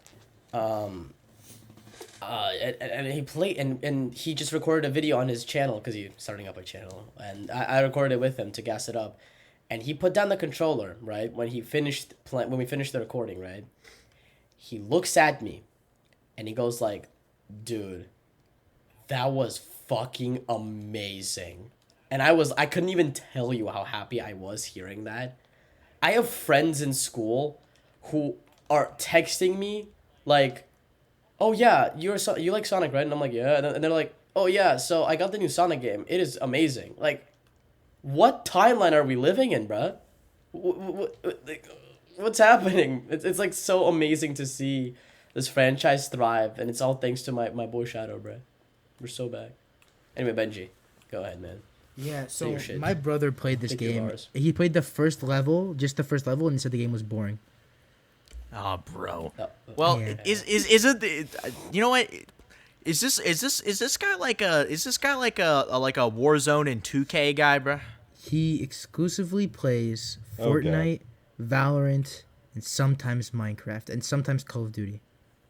and he played and he just recorded a video on his channel because he's starting up a channel, and I recorded it with him to gas it up, and he put down the controller, right, when we finished the recording, right. He looks at me and he goes like, dude, that was fucking amazing. And I couldn't even tell you how happy I was hearing that. I have friends in school who are texting me like, oh yeah, you like Sonic, right? And I'm like, yeah. And they're like, oh yeah, so I got the new Sonic game. It is amazing. Like, what timeline are we living in, bruh? What's happening? It's like so amazing to see this franchise thrive, and it's all thanks to my boy Shadow, bruh. We're so back. Anyway, Benji, go ahead, man. Yeah, so your shit. my brother played this Pick your game. bars. He played the first level, and he said the game was boring. Oh, bro. Oh, Well, Yeah. is it? You know what? Is this guy like a Warzone and 2K guy, bro? He exclusively plays Oh, God. Fortnite, Valorant, and sometimes Minecraft, and sometimes Call of Duty.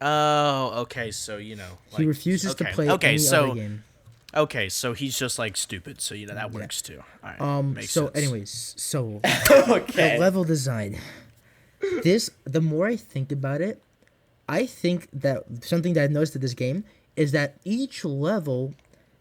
Oh, okay. So you know, He like, refuses to okay, play okay, any so other game. okay, so he's just like stupid. So you know that Yeah. works too. All right. Makes So sense. anyways, so Okay. the level design. The more I think about it, I think that something that I've noticed in this game is that each level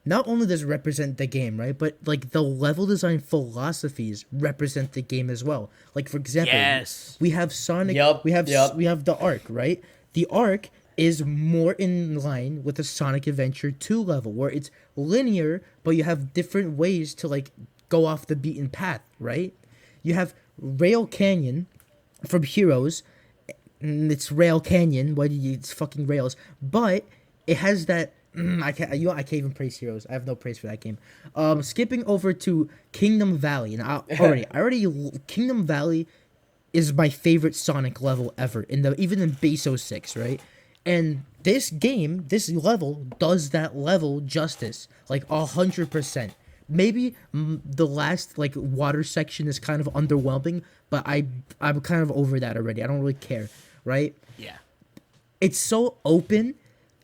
not only does it represent the game, right? But like the level design philosophies represent the game as well. Like for example, Yes. we have Sonic. Yup, We have yup. we have the Arc, right? The Arc is more in line with the Sonic Adventure 2 level, where it's linear, but you have different ways to like go off the beaten path, right? You have Rail Canyon from Heroes. It's Rail Canyon. Why do you? It's fucking rails, but it has that. I can't. I can't even praise Heroes. I have no praise for that game. Skipping over to Kingdom Valley, and Kingdom Valley is my favorite Sonic level ever. Even in Base 06, right? And this game, this level does that level justice, like 100%. Maybe the last like water section is kind of underwhelming, but I'm kind of over that already. I don't really care, right? Yeah. It's so open,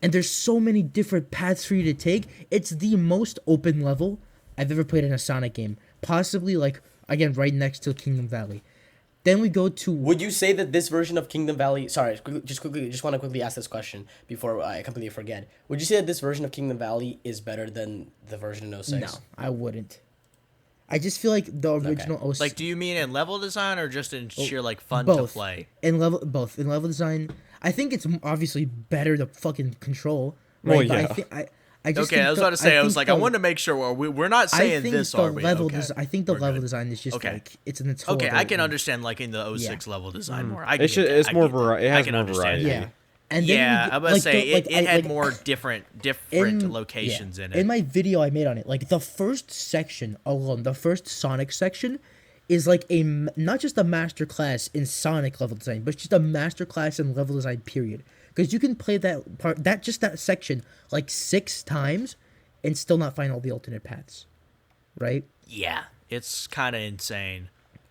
and there's so many different paths for you to take. It's the most open level I've ever played in a Sonic game. Possibly like again right next to Kingdom Valley. Then we go to Would you say that this version of Kingdom Valley? Sorry, just want to quickly ask this question before I completely forget. Would you say that this version of Kingdom Valley is better than the version in 06? No, I wouldn't. I just feel like the original 06 Like, do you mean in level design or just in sheer like fun both. to play? In level design. I think it's obviously better to fucking control. Well, Right? But yeah. I just Okay, think I was about to say. I was think like, I wanted to make sure we're not saying I think this, the are we? level Okay. I think the We're level good. design is just Okay. like it's in its whole Okay, other I can league. understand liking the 06 level design more. I It's get just- that, it's I more get that. vari- it I has can more understand variety. that. Yeah. And then Yeah, we I'm about to say it had like, more different locations in it. In my video I made on it, like the first section alone, the first Sonic section is like not just a master class in Sonic level design, but just a master class in level design period. Because you can play that section like 6 times and still not find all the alternate paths, right? Yeah, it's kind of insane.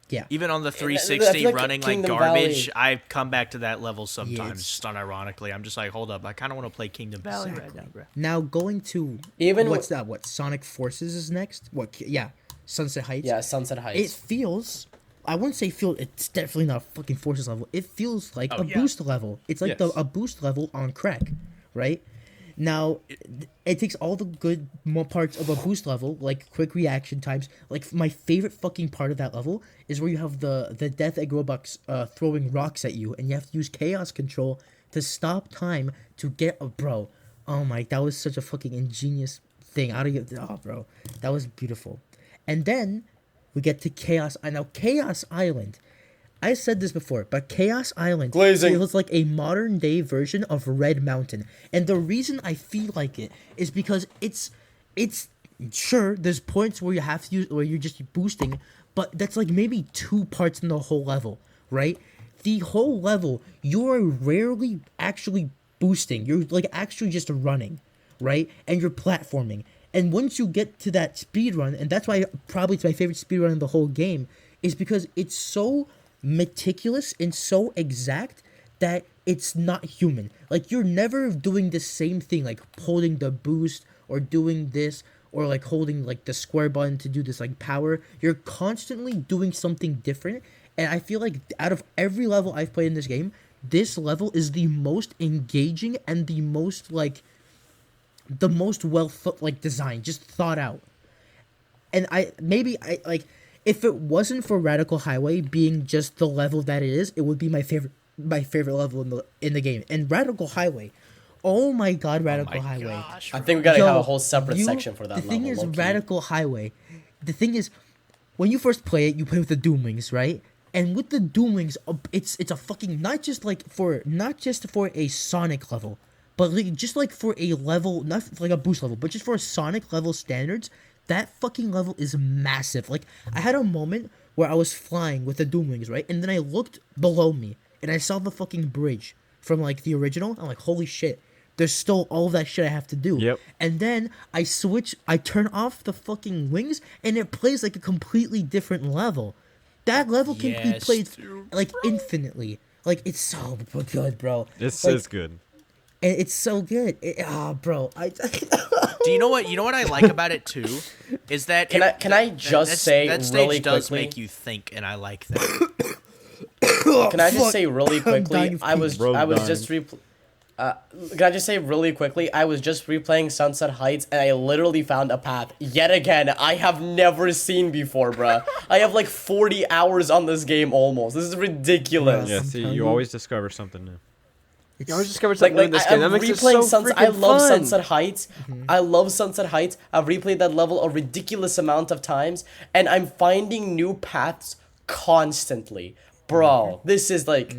Yeah. Even on the I 360 feel like running like Kingdom garbage, Valley- I come back to that level sometimes, it's- just unironically. I'm just like, hold up, I kind of want to play Kingdom Valley right now, bro. Now going to Even what's that? What Sonic Forces is next? What? Yeah, Sunset Heights. Yeah, Sunset It Heights. feels. I wouldn't say feel. It's definitely not a fucking Forces level. It feels like a yeah. boost level. It's like Yes. a boost level on crack, right? Now, it takes all the good parts of a boost level, like quick reaction times. Like my favorite fucking part of that level is where you have the Death Egg Robots throwing rocks at you, and you have to use Chaos Control to stop time to get a bro. Oh my, that was such a fucking ingenious thing. Bro, that was beautiful. And then we get to Chaos. I know Chaos Island. I said this before, but Chaos Island Glazing. feels like a modern day version of Red Mountain. And the reason I feel like it is because it's sure there's points where you have to use where you're just boosting, but that's like maybe 2 parts in the whole level, right? The whole level you're rarely actually boosting. You're like actually just running, right? And you're platforming. And once you get to that speed run, and that's why probably it's my favorite speed run in the whole game, is because it's so meticulous and so exact that it's not human. Like you're never doing the same thing, like holding the boost or doing this or like holding like the square button to do this like power. You're constantly doing something different. And I feel like out of every level I've played in this game, this level is the most engaging and the most well designed, just thought out. And I like if it wasn't for Radical Highway being just the level that it is, it would be my favorite level in the game. And Radical Highway, oh my god, Radical Highway. Gosh, I think we gotta Yo, have a whole separate you- section for that The thing level. is, low-key. Radical Highway. The thing is, when you first play it, you play with the Doomlings, right? And with the Doomlings, it's a fucking not just for a Sonic level, but like, just like for a level, not for like a boost level, but just for a Sonic level standards. That fucking level is massive. Like I had a moment where I was flying with the Doomlings, right? And then I looked below me and I saw the fucking bridge from like the original. I'm like, holy shit. there's still all that shit I have to do. Yep. And then I turn off the fucking wings, and it plays like a completely different level. That level can be Yes, played dude, like infinitely. Like it's so good, bro. It's like, it's good. and it's so good. Bro, Do you know what? You know what I like about it too, is that Can I just say that stage really does quickly? make you think, and I like that. Can I just Fuck. say really dying quickly? of I was Bro, just can I just say really quickly? I was just replaying Sunset Heights and I literally found a path yet again I have never seen before, bruh. I have like 40 hours on this game almost. This is ridiculous. Yeah, I'm see, telling you you. always discover something new. I always discovered Like, something new in this game. That I'm makes it replaying so Sunset. I freaking love fun. Sunset Heights. I love Sunset Heights. I've replayed that level a ridiculous amount of times, and I'm finding new paths constantly, bro. This is like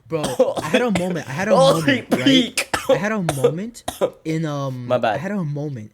bro, I had a moment. holy Right? peak. I had a moment in My bad. I had a moment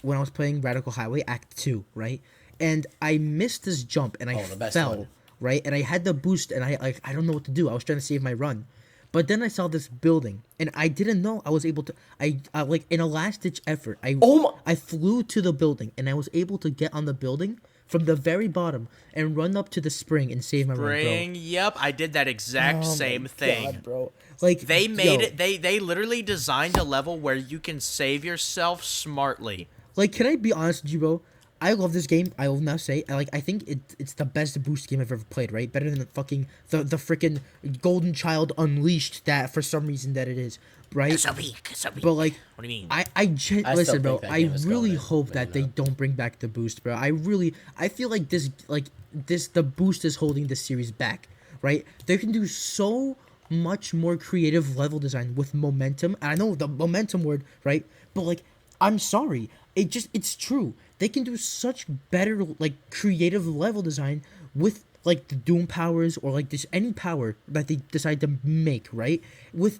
when I was playing Radical Highway Act 2, right? And I missed this jump and I Oh, the best fell, one. right? And I had the boost and I don't know what to do. I was trying to save my run. But then I saw this building and I didn't know I was able to I like in a last ditch effort, Oh my- I flew to the building and I was able to get on the building from the very bottom and run up to the spring and save my run, bro. Ring. Yep, I did that exact Oh my same thing. God, bro. Like They made yo, it. They literally designed a level where you can save yourself smartly. Like, can I be honest with you, bro? I love this game. I will now say, I think it's the best boost game I've ever played. Right, better than the fucking the freaking Golden Child Unleashed that for some reason that it is. Right, So weak. but like, What do you mean? I still listen, bro. think that I game is really golden, hope but that you they know. don't bring back the boost, bro. I feel like the boost is holding the series back. Right, they can do so much more creative level design with momentum. And I know the momentum word, right? But like, I'm sorry, it's true. They can do such better like creative level design with like the Doom powers or like this any power that they decide to make, right? With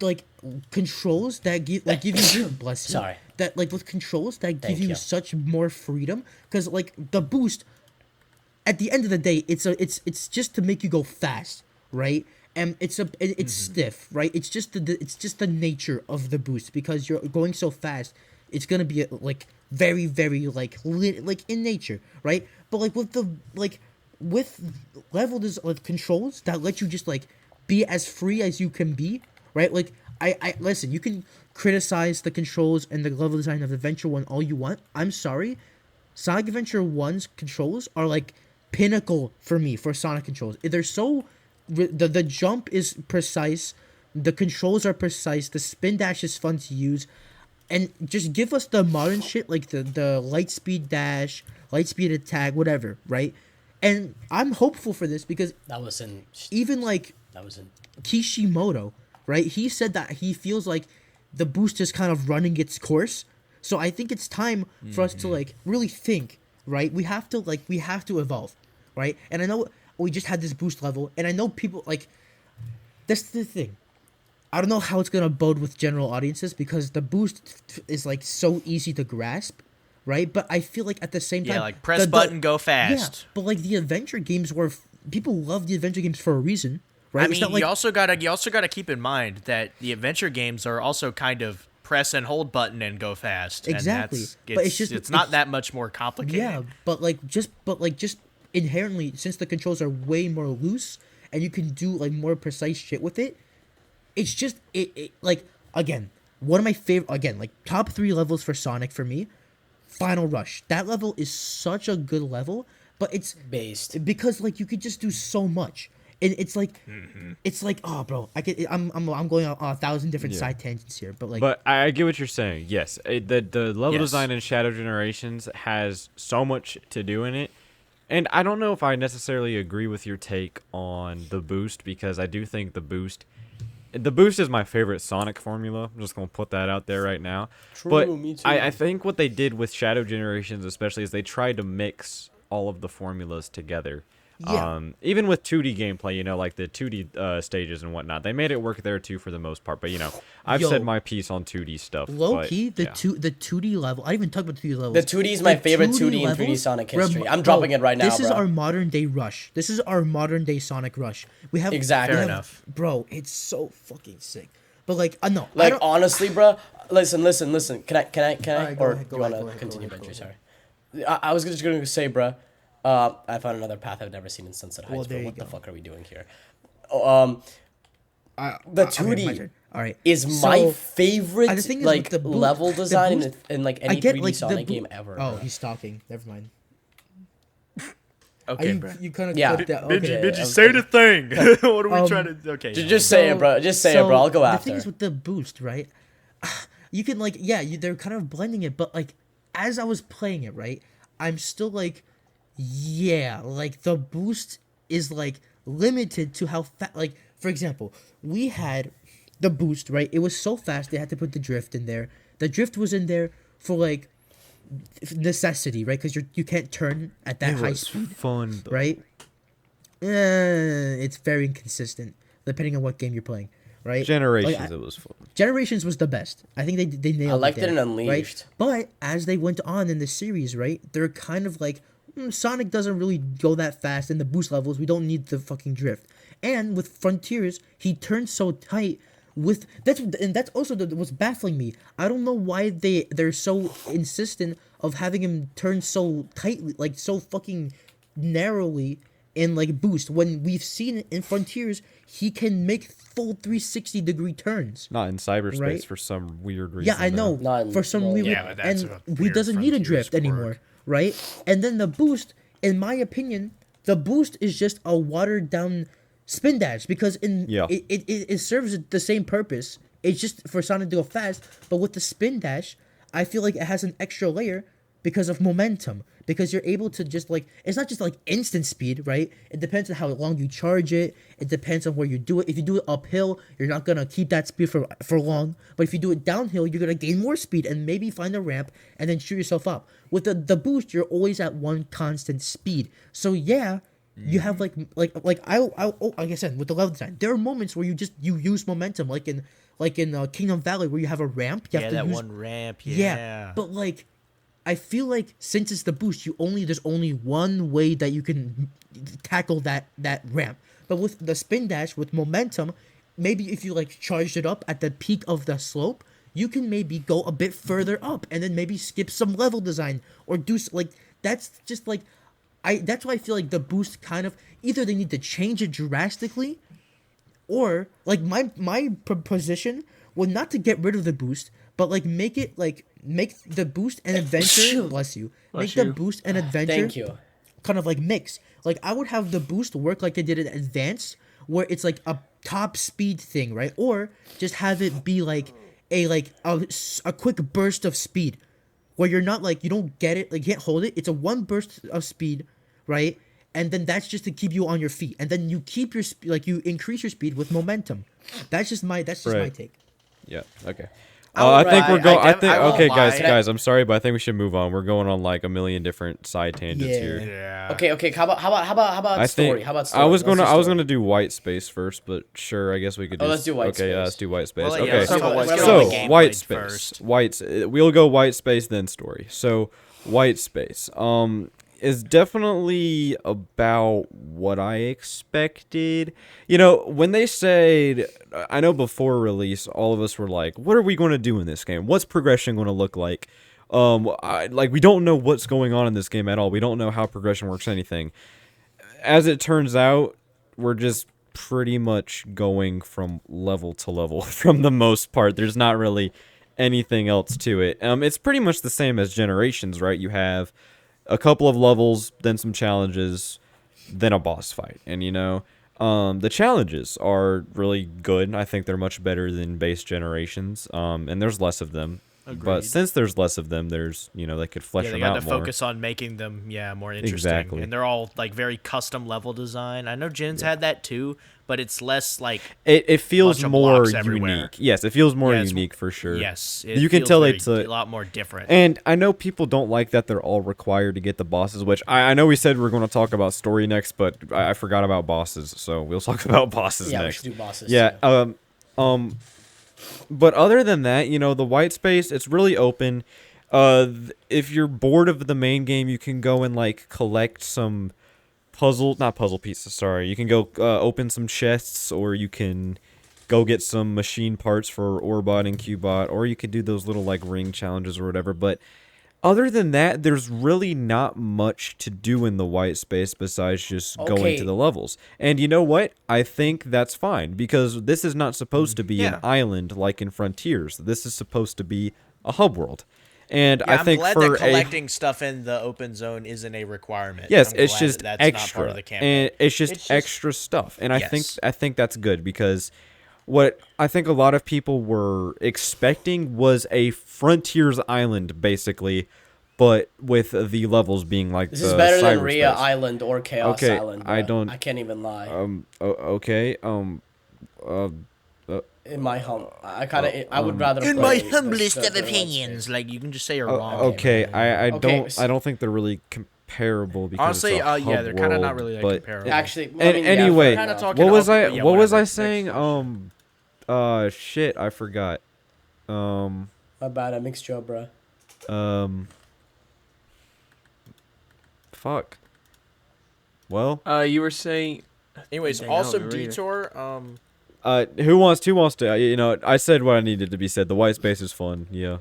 like controls that give you bless you. Sorry. That like with controls that give Thank you you. such more freedom because like the boost at the end of the day, it's just to make you go fast, right? And it's stiff, right? It's just the nature of the boost because you're going so fast. It's gonna be like very like in nature, right? But like with level with controls that let you just like be as free as you can be, right? Like I listen. You can criticize the controls and the level design of Adventure 1 all you want. I'm sorry, Sonic Adventure 1's controls are like pinnacle for me for Sonic controls. They're so the jump is precise, the controls are precise, the spin dash is fun to use, and just give us the modern shit like the light speed dash, light speed attack, whatever, right? And I'm hopeful for this because That was in. even like That was in. Kishimoto, right? He said that he feels like the boost is kind of running its course. So I think it's time for us to like really think, right? We have to evolve, right? And I know we just had this boost level, and I know people like that's the thing. I don't know how it's gonna bode with general audiences because the boost is like so easy to grasp, right? But I feel like at the same time, Yeah, like press button, go fast. Yeah, but like the adventure games were people love the adventure games for a reason, right? I It's mean, not like you also gotta keep in mind that the adventure games are also kind of press and hold button and go fast. Exactly. And But it's just- it's not it's- that much more complicated. yeah, but just inherently, since the controls are way more loose and you can do like more precise shit with it, it's just it like again one of my favorite like top 3 levels for Sonic for me. Final Rush. That level is such a good level, but it's Based. because like you could just do so much. And it's like oh bro, I'm going on 1,000 different Yeah. side tangents here, but like But I get what you're saying. Yes, the level Yes. design in Shadow Generations has so much to do in it, and I don't know if I necessarily agree with your take on the boost because I do think the boost is my favorite Sonic formula. I'm just gonna put that out there right now. True, but me too. I think what they did with Shadow Generations, especially, is they tried to mix all of the formulas together. Yeah. Even with 2D gameplay, like the 2D stages and whatnot, they made it work there too for the most part. But I've Yo, said my piece on 2D stuff. low but, key the yeah. 2D level. I didn't even talk about the 2D levels. The 2D is my The favorite 2D and 3D levels Sonic were- history. I'm dropping it right now, This is bro. our modern day Rush. This is our modern day Sonic Rush. We have Exactly. we Fair have- enough. bro. It's so fucking sick. But like, no, I Like don't. honestly, bro. Listen. Can I? Alright, go Or ahead, you wanna continue, Benji? Sorry. I was just gonna say, bro. I found another path I've never seen in Sunset Heights. Well, Bro, there you what the go. fuck are we doing here? Oh, the Okay, my 2D turn. All right, is so, my favorite the thing is like with the level the design boost, in like I any get 3D like Sonic game ever. Oh, bro. he's stalking. Never mind. Okay, you bro. you kind of Yeah. clicked that. Benji, Okay. Benji, I was say gonna- the thing. What are we Um, trying to? Okay. Just say it, bro. Just say it, bro. I'll go the after. thing is with the boost, right? You can like, yeah, they're kind of blending it, but like, as I was playing it, right, I'm still like, yeah, like the boost is like limited to how fast. Like, for example, we had the boost, right? It was so fast they had to put the drift in there. The drift was in there for like necessity, right? Because you can't turn at that It high was speed, fun, though. right? It's very inconsistent depending on what game you're playing, right? Generations, Like, it was fun. Generations was the best. I think they nailed I liked it. it there, in Unleashed. Right? But as they went on in the series, right, they're kind of like, Sonic doesn't really go that fast in the boost levels. We don't need the fucking drift. And with Frontiers, he turns so tight. That's also what's baffling me. I don't know why they're so insistent of having him turn so tightly, like so fucking narrowly in like boost, when we've seen it in Frontiers he can make full 360-degree turns. Not in cyberspace Right? for some weird reason. Yeah, I know. Not in- For some well, reason, yeah, but that's and a he weird doesn't need a Frontiers drift quirk. anymore, right? And then the boost, in my opinion, the boost is just a watered down spin dash, because Yeah. it serves the same purpose. It's just for Sonic to go fast, but with the spin dash, I feel like it has an extra layer because of momentum. Because you're able to just like, it's not just like instant speed, right? It depends on how long you charge it. It depends on where you do it. If you do it uphill, you're not gonna keep that speed for long. But if you do it downhill, you're gonna gain more speed and maybe find a ramp and then shoot yourself up. With the boost, you're always at one constant speed. So yeah, you have like I said, with the level design, there are moments where you use momentum, like in Kingdom Valley, where you have a ramp. You have Yeah, to that use, one ramp. yeah, Yeah. but like, I feel like since it's the boost, there's only one way that you can tackle that ramp. But with the spin dash, with momentum, maybe if you like charged it up at the peak of the slope, you can maybe go a bit further up and then maybe skip some level design or like that's just like that's why I feel like the boost kind of, either they need to change it drastically, or like my position was not to get rid of the boost, but like make the boost and adventure. Bless you. Make the you. boost and adventure. Thank you. Kind of like mix. Like I would have the boost work like they did in Advance, where it's like a top speed thing, right? Or just have it be like a quick burst of speed, where you're not like, you don't get it, like you can't hold it. It's a one burst of speed, right? And then that's just to keep you on your feet, and then you keep your like you increase your speed with momentum. That's just my Right. take. Yeah. Okay. I I think would- we're going. I I think. I won't Okay, lie. guys. I'm sorry, but I think we should move on. We're going on like a million different side tangents Yeah. here. Yeah. Okay. How about I story? think. How about story? I was Let's gonna. do I was story. gonna do white space first, but sure. I guess we could. Oh, do let's do white Okay. Yeah. space. Let's do white space. Well, yeah, okay. let's talk about let's what's get going on on the the game white gameplay space. first. We'll go white space then story. So white space. Is definitely about what I expected. You know, when they said, I know before release, all of us were like, "What are we going to do in this game? What's progression going to look like?" We don't know what's going on in this game at all. We don't know how progression works. Anything. As it turns out, we're just pretty much going from level to level from the most part. There's not really anything else to it. It's pretty much the same as Generations, right? You have a couple of levels, then some challenges, then a boss fight. And the challenges are really good. I think they're much better than base Generations. And there's less of them. But Agreed. since there's less of them, there's they could flesh Yeah, they them got out to more. focus on making them, more interesting. Exactly. And they're all like very custom level design. I know Jin's had that too, but it's less like It feels bunch of more blocks everywhere. unique. Yes, it feels more Yeah, it's- unique for sure. yes, it You can feels tell very- it's a lot more different. And I know people don't like that they're all required to get the bosses, which I know we said we're going to talk about story next, but I forgot about bosses, so we'll talk about bosses Yeah, we next. should do bosses. Yeah. too. But other than that, the white space, it's really open. If you're bored of the main game, you can go and like collect some not puzzle pieces. Sorry, you can go open some chests, or you can go get some machine parts for Orbot and Cubot, or you could do those little like ring challenges or whatever. But other than that, there's really not much to do in the white space besides just going Okay. to the levels. And you know what? I think that's fine because this is not supposed to be an island like in Frontiers. This is supposed to be a hub world. And Yeah, I think I'm glad for that collecting stuff in the open zone isn't a requirement. yes, I'm it's glad just that that's not extra, part of the campaign. and it's just extra stuff. And I think that's good because what I think a lot of people were expecting was a Frontiers island, basically, but with the levels being like This the is better than cyberspace. Rhea Island or Chaos Okay, Island. I bruh. don't- I can't even lie. Okay. In my I kind of. I would rather. In play my the- humblest the of white opinions, space. like you can just say you're Oh, wrong. okay, I Okay, don't think they're really comparable because Honestly, it's a yeah, hub they're kinda not world, really, like, but comparable. Actually, I And mean, anyway, fair enough. talking what was up- I? yeah, what was I whatever. saying? Shit, I forgot. My bad. I mixed you up, bro. Fuck. Well, You were saying. Anyways, Dang, I don't also remember either. Detour. who wants to? You know, I said what I needed to be said. The white space is fun. Yeah.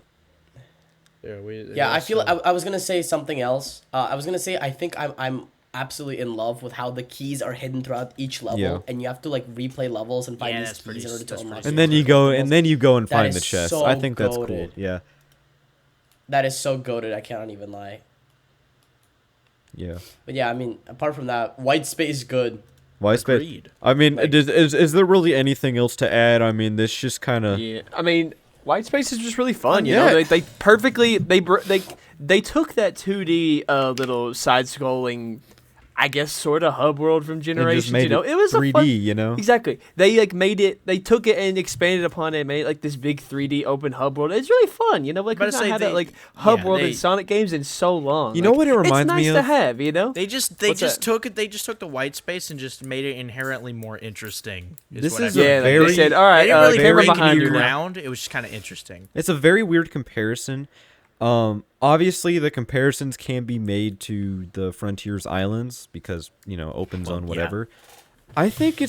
Yeah, I feel. I was gonna say something else. I was gonna say I think I'm absolutely in love with how the keys are hidden throughout each level, Yeah. and you have to like replay levels and find Yeah, these that's pretty keys in order to that's unlock. pretty And then you go, and then you go and That find is the chest. so I think that's cool. goated. Yeah. That is so goated. I cannot even lie. Yeah. But yeah, I mean, apart from that, white space is good. White space. Agreed. I mean, Like- is there really anything else to add? I mean, this just kind of. Yeah, I mean, white space is just really fun. You Yeah. know, they perfectly they took that 2D little side-scrolling, I guess, sort of hub world from Generations. made You know, it was 3D. a fun, You know. exactly. They like made it. They took it and expanded upon it. And made it like this big 3D open hub world. It's really fun. You know, like But I we've not say had they- that like hub yeah, world in they- Sonic games in so long. You know Like, what it reminds it's me nice to of? have. You know, They just What's took it. They just took the white space and just made it inherently more interesting. This what I is feel. a yeah. Like very- they said, all They right, didn't really camera break behind new you now. ground. It was just kind of interesting. It's a very weird comparison. Obviously the comparisons can be made to the Frontiers Islands because, you know, open zone, yeah. whatever. I think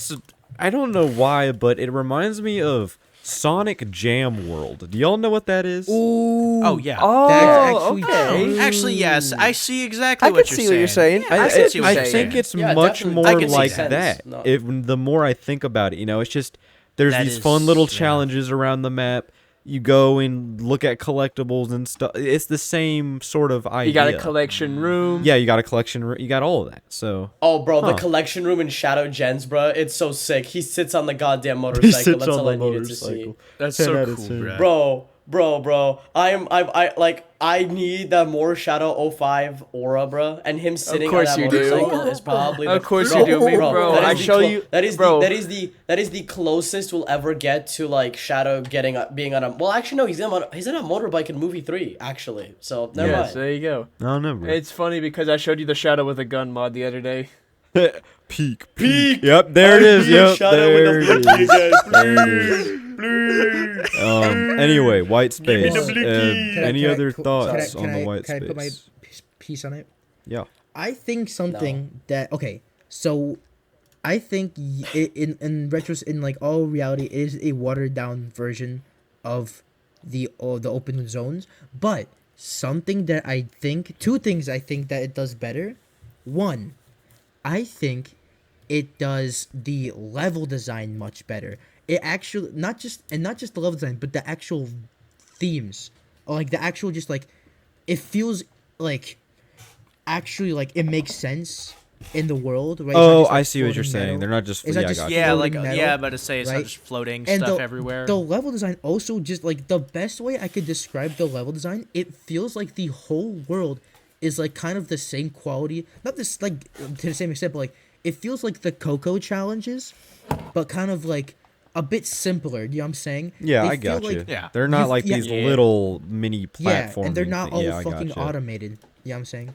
I don't know why, but it reminds me of Sonic Jam World. Do y'all know what that is? Ooh. Oh yeah. Oh, That's actually okay. true. Actually, yes. I see exactly I what can you're see what you're saying. Yeah, I see what you're I saying. think it's Yeah, much definitely. more I can see like sense. that. No. The more I think about it, you know, it's just there's That these is- fun little yeah. challenges around the map. You go and look at collectibles and stuff. It's the same sort of idea. You got a collection room. Yeah, you got a collection. You got all of that. So Oh, bro, the Huh. collection room in Shadow Gens, bro, it's so sick. He sits on the goddamn motorcycle. That's all I needed to see. That's 10 so out of cool, 10. bro. Bro. I need that more Shadow 05 aura, bro. And him sitting on course that you do. motorcycle is probably Of the- course bro, you do, me, bro. that is I the show you- that is bro. that is the closest we'll ever get to like Shadow being on a. Well, actually, no, he's on a motorbike in movie 3, actually. So never Yes, mind. there you go. I don't know, bro. It's funny because I showed you the shadow with a gun mod the other day. Peak. Yep, there it is. Yep, Shadow with there a it blicky is. again. There it is. Anyway, white space. the blicky. Any other Can I- thoughts can on the I- white can space? I put my piece on it? Yeah. I think something that okay, so I think in retros in like all reality it is a watered down version of the open zones, but something that I think two things I think that it does better. One, I think it does the level design much better. It actually not just the level design, but the actual themes, or like the actual just like it feels like actually like it makes sense in the world, right? It's not Oh, just, like, I see what you're floating saying. metal. They're not just. It's Yeah, not I just got Yeah, you. like metal, yeah, but to say it's right? not just floating And stuff the, everywhere. The level design also just like the best way I could describe the level design, it feels like the whole world is like kind of the same quality. Not this like to the same extent, but like it feels like the Coco challenges, but kind of like a bit simpler. You know what I'm saying? Yeah, They I feel got like- you. Yeah. They're not You- like yeah. these Yeah. little mini Yeah, platforms. and they're not all yeah, I fucking gotcha. automated. You know what I'm saying?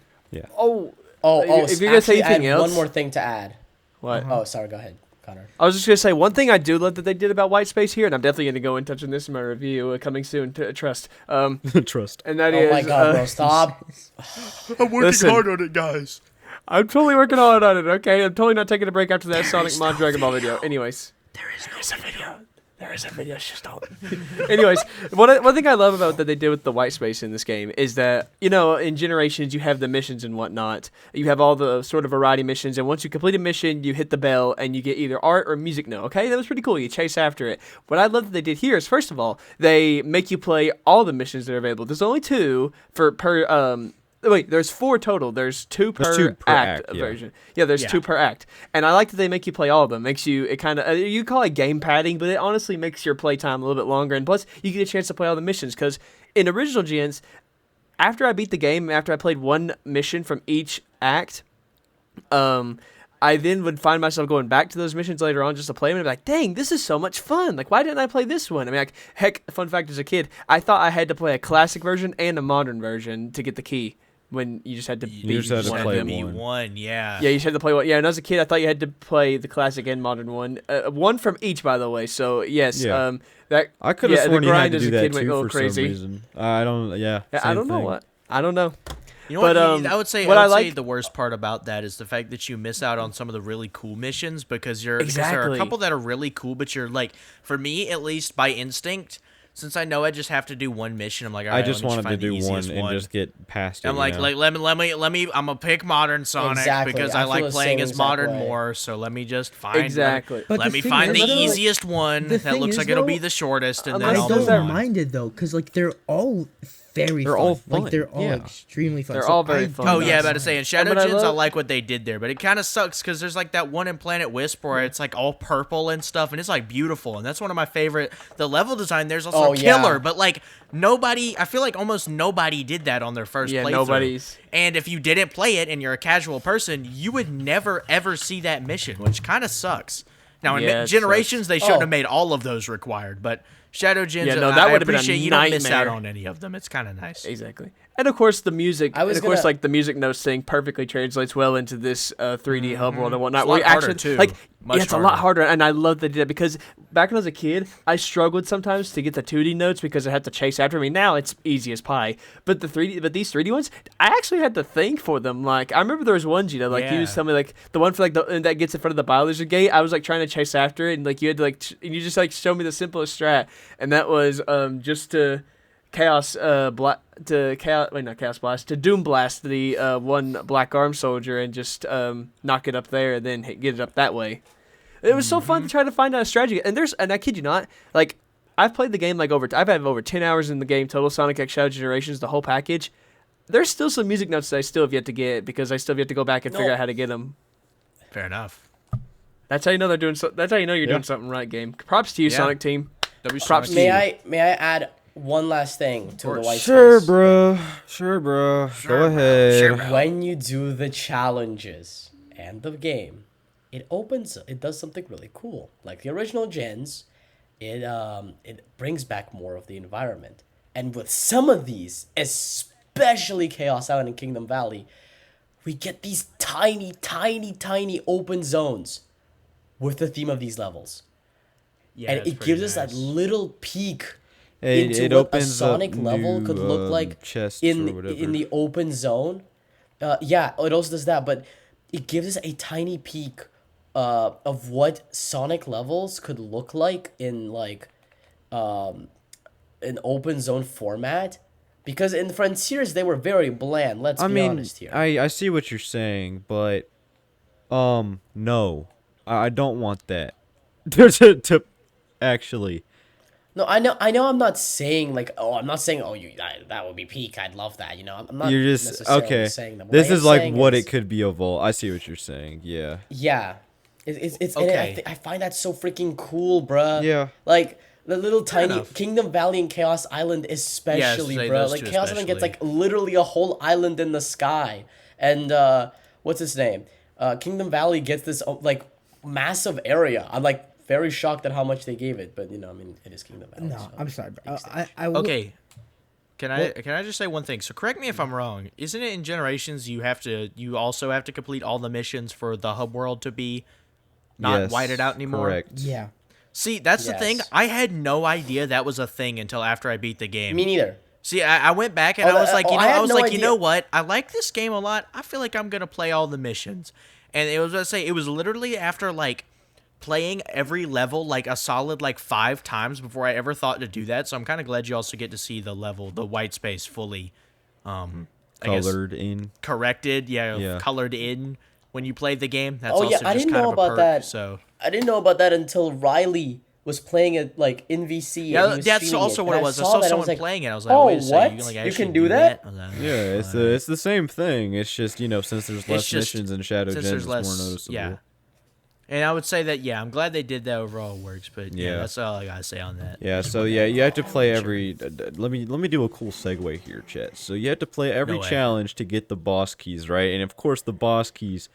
Oh, Oh, if you're gonna say actually, anything I had else, one more thing to add. what? Oh, sorry, go ahead, Connor. I was just gonna say one thing I do love that they did about white space here, and I'm definitely gonna go and touch on this in my review coming soon. Trust. Trust. And that Oh is, my god, bro, stop. I'm working Listen. hard on it, guys. I'm totally working hard on it. Okay, I'm totally not taking a break after that Sonic Mod Dragon Ball video. Anyways, there is a video. There is a video. Just don't. Anyways, one thing I love about that they did with the white space in this game is that, you know, in Generations you have the missions and whatnot. You have all the sort of variety missions, and once you complete a mission, you hit the bell and you get either art or music note. Okay, that was pretty cool. You chase after it. What I love that they did here is, first of all, they make you play all the missions that are available. There's only 2 per Wait, there's 4 total. There's 2 per act yeah. version. Yeah, there's 2 per act. And I like that they make you play all of them. Makes you, it kind of, you call it game padding, but it honestly makes your playtime a little bit longer. And plus, you get a chance to play all the missions. Because in original gens, after I beat the game, after I played one mission from each act, I then would find myself going back to those missions later on just to play them and be like, dang, this is so much fun. Like, why didn't I play this one? I mean, like, heck, fun fact, as a kid, I thought I had to play a classic version and a modern version to get the key. When you just had to beat just had to one play of them. one, yeah. Yeah, you just had to play one. Yeah, and as a kid, I thought you had to play the classic and modern one. One from each, by the way. So yes, Yeah. that I could have sworn the you had grind to as do a that kid went a too little for crazy. some reason. I don't. Yeah. Yeah, I same don't know thing. what. I don't know. You know But, what? I would say, what I I would say like- the worst part about that is the fact that you miss out on some of the really cool missions because there are a Exactly. couple that are really cool, but you're like, for me at least, by instinct, since I know I just have to do one mission, I'm like, all right, I just let me wanted to find the do one easiest and just get past it. I'm like, you know? let me. I'm gonna pick modern Sonic Exactly. because I I feel like the playing same as exact modern way. more. So let me just find Exactly. But Let the me thing find is, the though, like, easiest one the that thing looks is, like it'll be though, the shortest, and I then I I'll don't move on. mind it though, because like they're all very They're fun. all fun, Like they're all yeah. extremely fun. They're So all very I fun. do Oh not yeah, about to mind. say in Shadow what I Gens, I love- like what they did there, but it kind of sucks because there's like that one in Planet Wisp where it's like all purple and stuff, and it's like beautiful, and that's one of my favorite. The level design there's also Oh, yeah. killer, but like nobody, I feel like almost nobody did that on their first Yeah, playthrough. nobody's. And if you didn't play it and you're a casual person, you would never ever see that mission, which kind of sucks. Now in Yeah, it Generations, they shouldn't Oh. have made all of those required, but Shadow Gens, Yeah, no, that I would've been a appreciate you don't miss out nightmare. on any of them. It's kind of nice. Exactly. And of course, the music. I was and of course, gonna- like the music notes thing perfectly translates well into this 3D hub world and whatnot. It's a where lot you harder, actually, too. like, Much yeah, it's a lot harder. harder, and I love that they did that because back when I was a kid, I struggled sometimes to get the 2D notes because I had to chase after me. Now it's easy as pie, but these 3D ones, I actually had to think for them. Like I remember there was one, you know, like you Yeah. was telling me like the one for like that gets in front of the Biologist gate. I was like trying to chase after it, and like you had to like and you just like show me the simplest strat, and that was just to. Chaos not Chaos Blast, to Doom Blast the one Black Arm soldier and just knock it up there and then get it up that way. It was so fun to try to find out a strategy. And I kid you not, like I've played the game like I've had over 10 hours in the game total, Sonic X Shadow Generations, the whole package. There's still some music notes that I still have yet to get because I still have yet to go back and figure out how to get them. Fair enough. That's how you know they're doing. That's how you know you're doing something right, game. Props to you, Yeah. Sonic team. Props Sonic. to May you. I add one last thing to the white Sure, space? bro. Sure, bro. Go ahead. When you do the challenges and the game, it does something really cool. Like the original gens, it brings back more of the environment. And with some of these, especially Chaos Island and Kingdom Valley, we get these tiny, tiny, tiny open zones with the theme of these levels. Yeah, And it's it pretty gives us that nice. little peek It into what a opens Sonic up level new, could look like chests in or whatever. in the open zone. Yeah, it also does that, but it gives us a tiny peek of what Sonic levels could look like in like an open zone format. Because in Frontiers they were very bland. Let's be honest here. I see what you're saying, but no, I don't want that. to actually. No, I know. I'm not saying like, I'm not saying, that would be peak. I'd love that. You know, I'm not. You're just necessarily okay. Saying that. What This I am is like saying what is- it could be evolved. I see what you're saying. Yeah. Yeah, it's Okay. and I find that so freaking cool, bruh. Yeah. Like the little tiny enough. Kingdom Valley and Chaos Island, especially, say bruh. those Like two Chaos Island gets especially. like literally a whole island in the sky, and what's his name? Kingdom Valley gets this like massive area. I'm like very shocked at how much they gave it, but you know, I mean, it is Kingdom Valley. No, so I'm sorry. Bro. big I will, Okay. Can I just say one thing? So correct me if I'm wrong. Isn't it in Generations you also have to complete all the missions for the hub world to be not Yes, whited out anymore? Correct. Yeah. See, that's the thing. Yes. I had no idea that was a thing until after I beat the game. Me neither. See, I went back and Oh, I was like, I had no you idea. know what? I like this game a lot. I feel like I'm gonna play all the missions. And it was, let's say, it was literally after like playing every level like a solid like 5 times before I ever thought to do that. So I'm kind of glad you also get to see the white space fully, I guess, Colored in. corrected. Yeah. Colored in when you play the game. That's Oh also yeah, I just didn't kind know of a about perk. that. So I didn't know about that until Riley was playing it like in VC. yeah, and he was that's streaming also it, what and it was. I saw saw that, someone was like, playing it. I was like, oh, wait a second, what? you can like You actually can do that? I was like, Yeah, it's the same thing. It's just since there's less just- missions in Shadow since Gens, there's it's less, more noticeable. yeah. And I would say that I'm glad they did that. Overall works, but yeah, Yeah. that's all I gotta say on that. Yeah, so yeah, you have to play every. Let me do a cool segue here, chat. So you have to play every No way. challenge to get the boss keys, right? And of course, the boss keys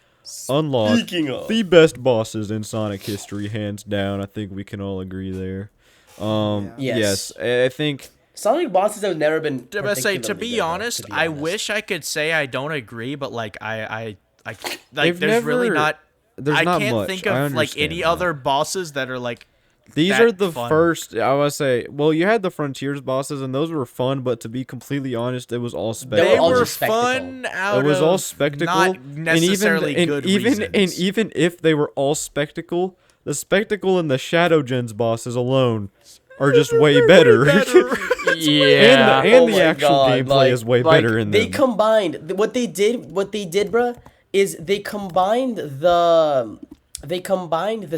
unlock Speaking of. the best bosses in Sonic history, hands down. I think we can all agree there. Yes. I think. Sonic bosses have never been. I say, to particularly be good, though, honest, to be I honest. wish I could say I don't agree, but like I like They've there's really never- not. There's I not can't much. think I of like understand any that. other bosses that are like. These that are the fun. first. I would say. Well, you had the Frontiers bosses, and those were fun. But to be completely honest, it was all They spectacle. They all were just spectacle. fun out It was of all spectacle, not necessarily and good even reasons. even if they were all spectacle, the spectacle and the Shadow Gens bosses alone are just way better. Yeah. and Oh the my actual God, gameplay like- is way like, better in They them. combined what they did, bruh, is they combined the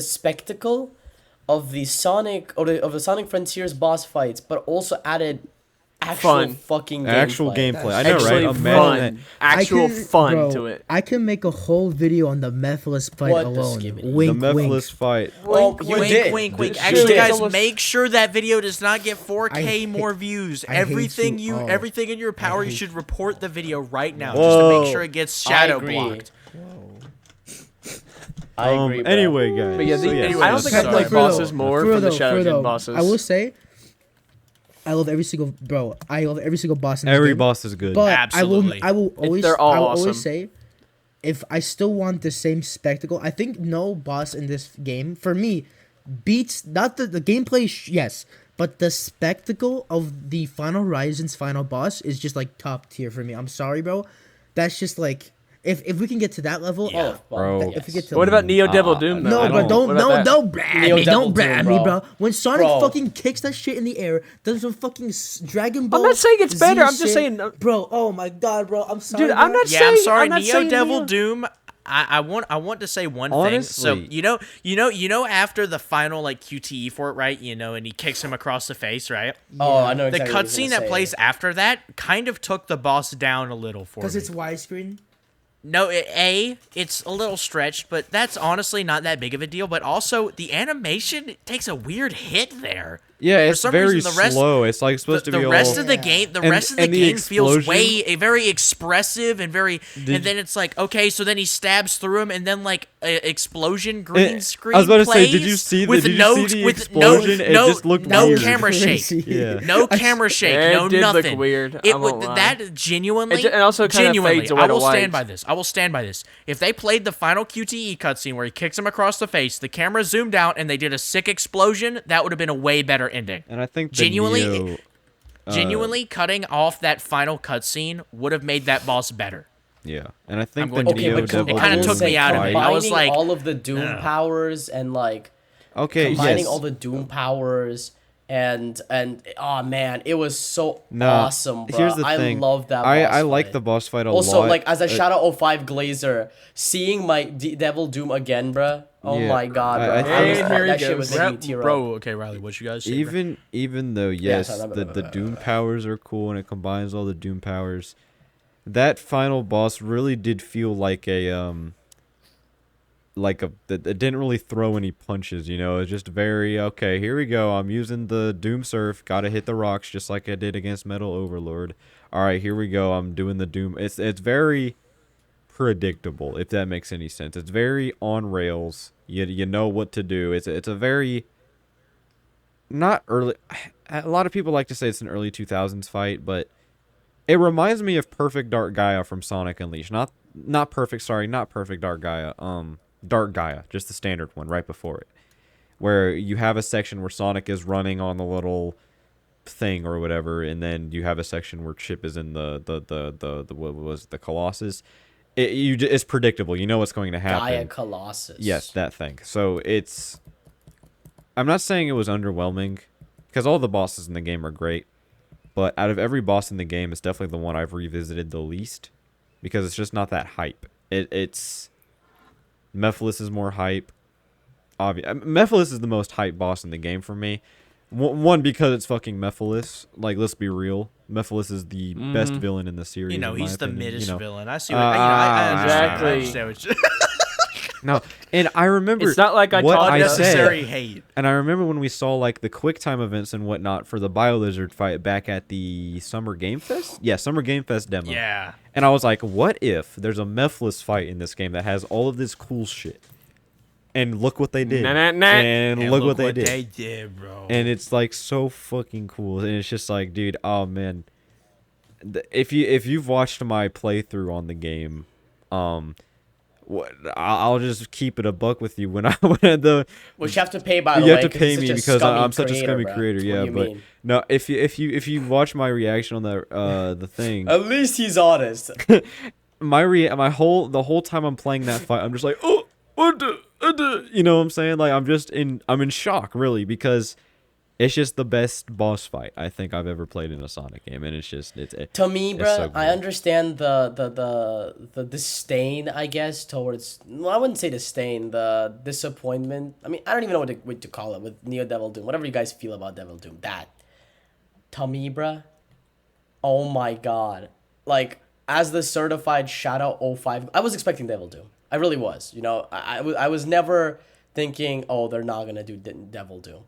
spectacle of the Sonic of the Sonic Frontiers boss fights, but also added actual Fun. fucking Actual gameplay. gameplay. I know, Actually right? fun. Imagine that. Actual fun bro, to it. I can make a whole video on the Methless fight What the alone. skibbity? Wink, The wink. Methless fight. Oh, Wink, you Wink, did. wink, wink. Did- Actually, you guys, did. Almost- make sure that video does not get 4K hate- more views. I hate Everything you all. everything in your power, you hate should report the video right now, just to Whoa. make sure it gets I shadow agree. blocked. I agree. Bruh. Anyway, guys. But yeah, so anyway, I don't think I sorry. play For bosses more For from the though, Shadow for Gen though, bosses. I will say, I love every single I love every single boss in this Every game. boss is good. But Absolutely. I will always they're all I will awesome. always say, if I still want the same spectacle, I think no boss in this game for me beats not the gameplay. Yes, but the spectacle of the Final Horizons final boss is just like top tier for me. I'm sorry, bro. That's just like if we can get to that level, Yeah. Bro. yes. if we get to What about Neo Devil Doom? Though? no, I bro, don't what about that? don't brag Neo me, Devil don't brag Doom, me, bro. bro. When Sonic Bro. fucking kicks that shit in the air, does some fucking Dragon Ball. not saying it's Z better, I'm just shit. saying- bro. Oh my god, bro, I'm sorry. Dude, I'm bro. not Yeah, I'm saying- sorry, I'm not Neo saying Devil Neo- Doom. I want to say one thing. So Honestly. you know after the final like QTE for it, right? And he kicks him across the face, right? Oh, I know The exactly what you're cutscene gonna that say. plays after that kind of took the boss down a little for me. Because it's widescreen. No, it's a little stretched, but that's honestly not that big of a deal. But also, the animation takes a weird hit there. Yeah, For it's some very reason, the rest- slow. It's like supposed to be The all. rest of the game, And- rest of the and the game feels explosion- very expressive and very. Did and then it's like, okay, so then he stabs through him, and then like a explosion green It- screen. I was about to say, plays did you see the- with did you no see the with explosion? no It no just looked no weird. camera shake, Crazy. Yeah. no camera shake, It no did look nothing. weird, I It won't would lie. that genuinely. It also kinda genuinely, fades away I to will stand white. by this. I will stand by this. If they played the final QTE cutscene where he kicks him across the face, the camera zoomed out, and they did a sick explosion, that would have been a way better ending. And I think the Genuinely, Neo, Genuinely, cutting off that final cutscene would have made that boss better. yeah, and I think I'm the going to Neo but Devil it kinda Doom took me out of it. fight- I was Combining like, all of the Doom powers and like Okay, combining yes. all the Doom powers and oh man, it was so Nah, awesome, bro. here's the I thing. love that. I boss like fight. the boss fight a Also, lot. like as a Shadow 05 Glazer, seeing my Devil Doom again, bruh. Oh Yeah, my god, I- bro. I I think- was, And here he that shit was goes. making me tear up. Bro, okay, Riley, what you guys say? bro? Even though yes, sorry, the Doom powers are cool and it combines all the Doom powers, that final boss really did feel like it didn't really throw any punches, you know. It's just very okay, here we go, I'm using the Doom Surf, gotta hit the rocks just like I did against Metal Overlord. Alright, here we go, I'm doing the Doom. It's very predictable, if that makes any sense. It's very on rails. You know what to do. It's a very not early. A lot of people like to say it's an early 2000s fight, but it reminds me of Perfect Dark Gaia from Sonic Unleashed. Not Perfect Dark Gaia. Dark Gaia, just the standard one right before it, where you have a section where Sonic is running on the little thing or whatever, and then you have a section where Chip is in the what was it, the Colossus. it's predictable. You know what's going to happen. Gaia Colossus. Yes, that thing. So it's. I'm not saying it was underwhelming, because all the bosses in the game are great, but out of every boss in the game, it's definitely the one I've revisited the least, because it's just not that hype. It's Mephiles is more hype. Mephiles is the most hype boss in the game for me. One, because it's fucking Mephiles. Like, let's be real. Mephiles is the best villain in the series. You know, in my he's the opinion. middest You know. villain. I see what I understand. I Exactly. understand what No, and I remember It's not like I what taught I them. said. unnecessary hate. And I remember when we saw like the quick time events and whatnot for the BioLizard fight back at the Summer Game Fest. Yeah, Summer Game Fest demo. Yeah. And I was like, what if there's a Mephiles fight in this game that has all of this cool shit? And look what they did. And look what they did. They did, bro. And it's like so fucking cool. And it's just like, dude, oh man. If you've watched my playthrough on the game, I'll just keep it a buck with you. When the Which you have to pay, by the you way. have to pay me because I'm such a scummy bro. creator. What Yeah, do you but mean? no, if you watch my reaction on the thing, At least he's honest. the whole time I'm playing that fight, I'm just like, oh, you know what I'm saying? Like I'm in shock really, because it's just the best boss fight I think I've ever played in a Sonic game, and it's To me, it's bruh, so I cool. understand the disdain, I guess, towards. Well, I wouldn't say disdain. The disappointment. I mean, I don't even know what to call it with Neo Devil Doom. Whatever you guys feel about Devil Doom, that. To me, bruh. Oh my god! Like, as the certified Shadow 05, I was expecting Devil Doom. I really was. You know, I was never thinking, oh, they're not gonna do Devil Doom.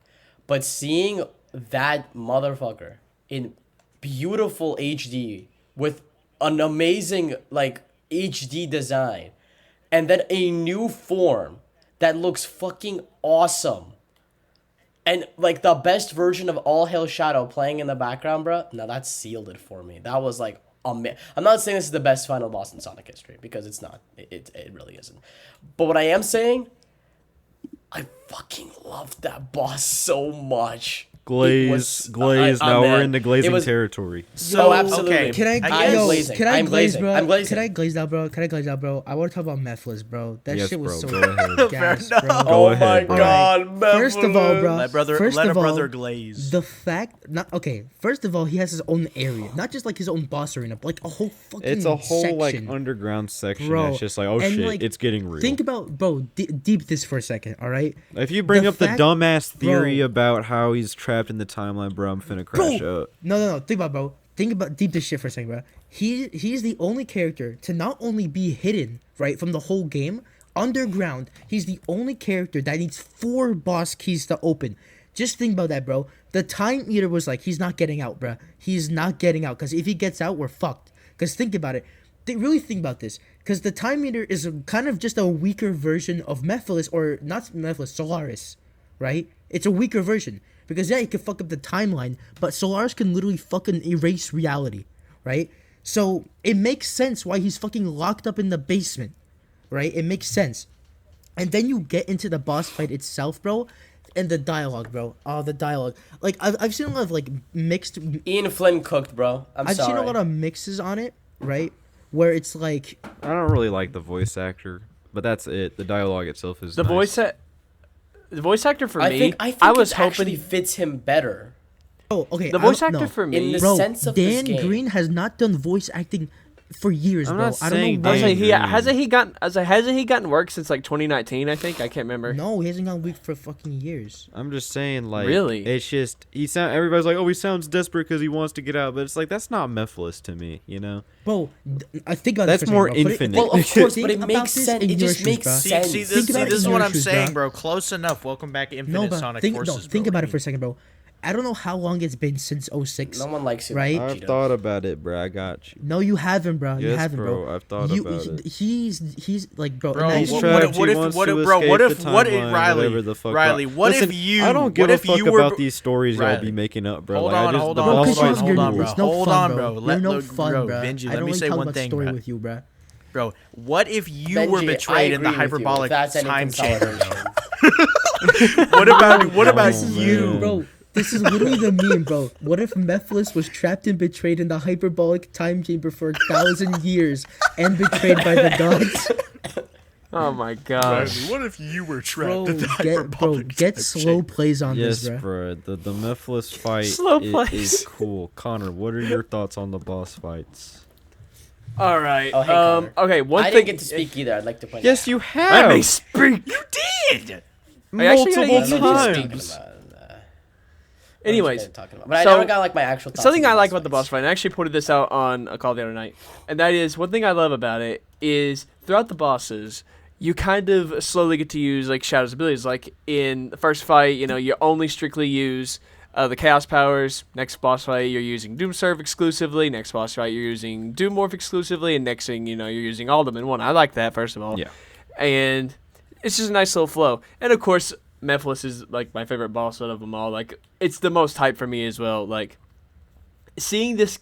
But seeing that motherfucker in beautiful HD with an amazing like HD design, and then a new form that looks fucking awesome, and like the best version of All Hail Shadow playing in the background, bro. Now that sealed it for me. That was like I'm not saying this is the best final boss in Sonic history, because it's not. It really isn't. But what I am saying, I fucking loved that boss so much. Glaze. Now we're in the glazing was- territory. So absolutely. okay. Can I, guess- yo, glazing. can I I'm glaze, glazing. bro? I'm glazing. Can I glaze out, bro? I want to talk about Mephiles, bro. That Yes, shit was bro, so go ahead. gas, Fair bro. Go Oh ahead, my bro. god, First of all, bro. Let First a of all, brother glaze. The fact, not okay. First of all, he has his own area, not just like his own boss arena, but like a whole fucking. It's a whole section. like underground section. Bro, It's just like, oh and, shit, like, it's getting real. Think about, bro. Deep this for a second, all right? If you bring the up the fact- dumbass theory bro. about how he's trapped in the timeline, bro, I'm finna crash up. No. Think about, bro. Think about deep this shit for a second, bro. He's the only character to not only be hidden, right, from the whole game, underground. He's the only character that needs 4 boss keys to open. Just think about that, bro. The time meter was like, he's not getting out, bro. He's not getting out, because if he gets out, we're fucked. Because think about it. Really think about this. Because the time meter is kind of just a weaker version of Mephiles, or not Mephiles, Solaris, right? It's a weaker version. Because, yeah, he can fuck up the timeline, but Solaris can literally fucking erase reality, right? So, it makes sense why he's fucking locked up in the basement, right? It makes sense. And then you get into the boss fight itself, bro, and the dialogue, bro. Oh, the dialogue. Like, I've seen a lot of, like, mixed... Ian Flynn cooked, bro. I've seen a lot of mixes on it, right? Where it's like... I don't really like the voice actor, but that's it. The dialogue itself is The nice. the voice actor for I me. think I was it hoping actually fits him better. Oh, okay. the I voice don't- actor no. for In me. the Bro, sense of this Dan game. Green has not done voice acting for years, I'm bro. not I don't saying know why. Dan Green. Hasn't he gotten work since like 2019? I think I can't remember. No, he hasn't gone weak for fucking years. I'm just saying, like, Really? it's just everybody's like, oh, he sounds desperate because he wants to get out, but it's like that's not Mephiles to me, you know. Bro, I think about That's this for a more second, bro. infinite. Well, of course, think but it about makes this sense. in It your just shoes, makes bro. sense. See, Think about it this is in what your I'm shoes, saying, bro. bro. Close enough. Welcome back to No, Infinite but Sonic think Forces, think bro. about it for a second, bro. I don't know how long it's been since 06. No one likes it. Right? I've thought about it, bro. I got you. No, you haven't, bro. You Yes, haven't, bro. bro, I've thought about it. He's like, bro. Bro, imagine- He's trapped, he wants to escape the timeline, Riley, whatever the fuck. Riley, what Listen, if you? I don't give what a if fuck you were, about these stories y'all Riley, be making up, bro. Hold Like, on, I just, hold the on, Bro, boss hold because on, fight's hold on, cool. bro. It's no Hold fun, on, bro. bro. You're Let no look, fun, bro. bro. Benji, I let don't me like say talking one about thing, story bro. with you, bro. Bro, what if you Benji, were I betrayed in the agree with you. If hyperbolic that's any time chamber? consolidation. What about Oh, you? man. Bro, This is literally the meme, bro. What if Mephiles was trapped and betrayed in the hyperbolic time chamber for 1,000 years and betrayed by the gods? Oh my gosh. What if you were trapped Bro, in the hyperbolic get time slow chamber? plays on Yes, this, bro. bro. The Mephiles fight Slow is plays. cool. Connor, what are your thoughts on the boss fights? All right. Oh, hey, Connor. Okay. One I thing. didn't get to speak either. I'd like to point Yes, out. you Let have. me speak. You did. I actually multiple gotta I don't know what you're times. speaking about. Anyways, But I so- never got like my actual thoughts something on I like about the fights. boss fight, and I actually pointed this out on a call the other night, and that is one thing I love about it is throughout the bosses, you kind of slowly get to use like Shadow's abilities. Like in the first fight, you only strictly use the Chaos powers. Next boss fight, you're using Doomserve exclusively. Next boss fight, you're using Doommorph exclusively, and next thing you're using all of them in one. I like that first of all. Yeah. And it's just a nice little flow. And of course, Mephiles is like my favorite boss out of them all. Like it's the most hype for me as well. Like seeing this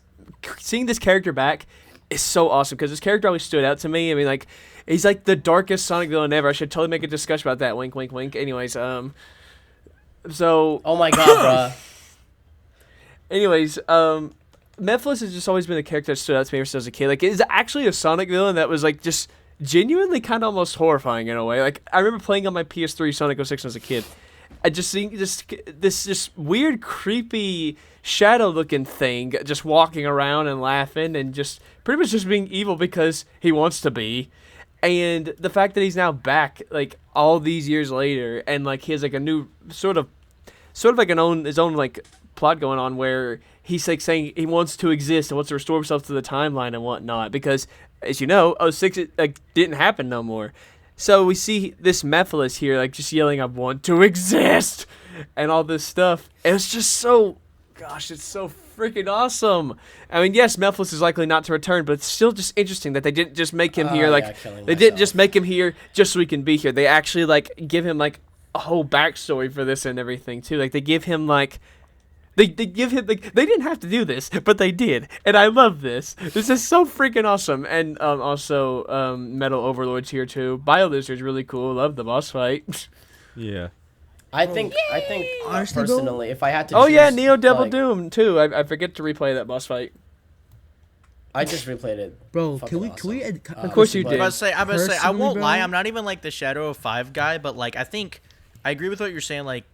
character back is so awesome because this character always stood out to me. I mean, like he's like the darkest Sonic villain ever. I should totally make a discussion about that. Wink, wink, wink. Anyways, so Oh my god, anyways, Mephiles has just always been a character that stood out to me ever since I was a kid. Like, it's actually a Sonic villain that was like just genuinely kind of almost horrifying in a way. Like, I remember playing on my PS3 Sonic 06 as a kid. I just seeing this weird, creepy, shadow-looking thing just walking around and laughing and just pretty much just being evil because he wants to be. And the fact that he's now back, like all these years later, and like he has like a new sort of like his own like plot going on where he's like saying he wants to exist and wants to restore himself to the timeline and whatnot because, as you know, 06 it, like didn't happen no more. So we see this Mephiles here like just yelling, "I want to exist," and all this stuff. And it's just so, gosh, it's so freaking awesome. I mean, yes, Mephiles is likely not to return, but it's still just interesting that they didn't just make him here like killing they didn't myself. just make him here just so he can be here. They actually like give him like a whole backstory for this and everything too. Like they give him like they give him like they didn't have to do this, but they did, and I love this. This is so freaking awesome. And also Metal Overlord's here too. Biolizard's really cool. Love the boss fight. Yeah. I think Honestly, bro- personally, if I had to. Oh yeah, choose, Neo Devil like, Doom too. I forget to replay that boss fight. I just replayed it. Bro, Fucking can we awesome. of course you but- did. I'm about to say, I Personally, won't bro- lie. I'm not even like the Shadow of 5 guy, but like I think I agree with what you're saying. Like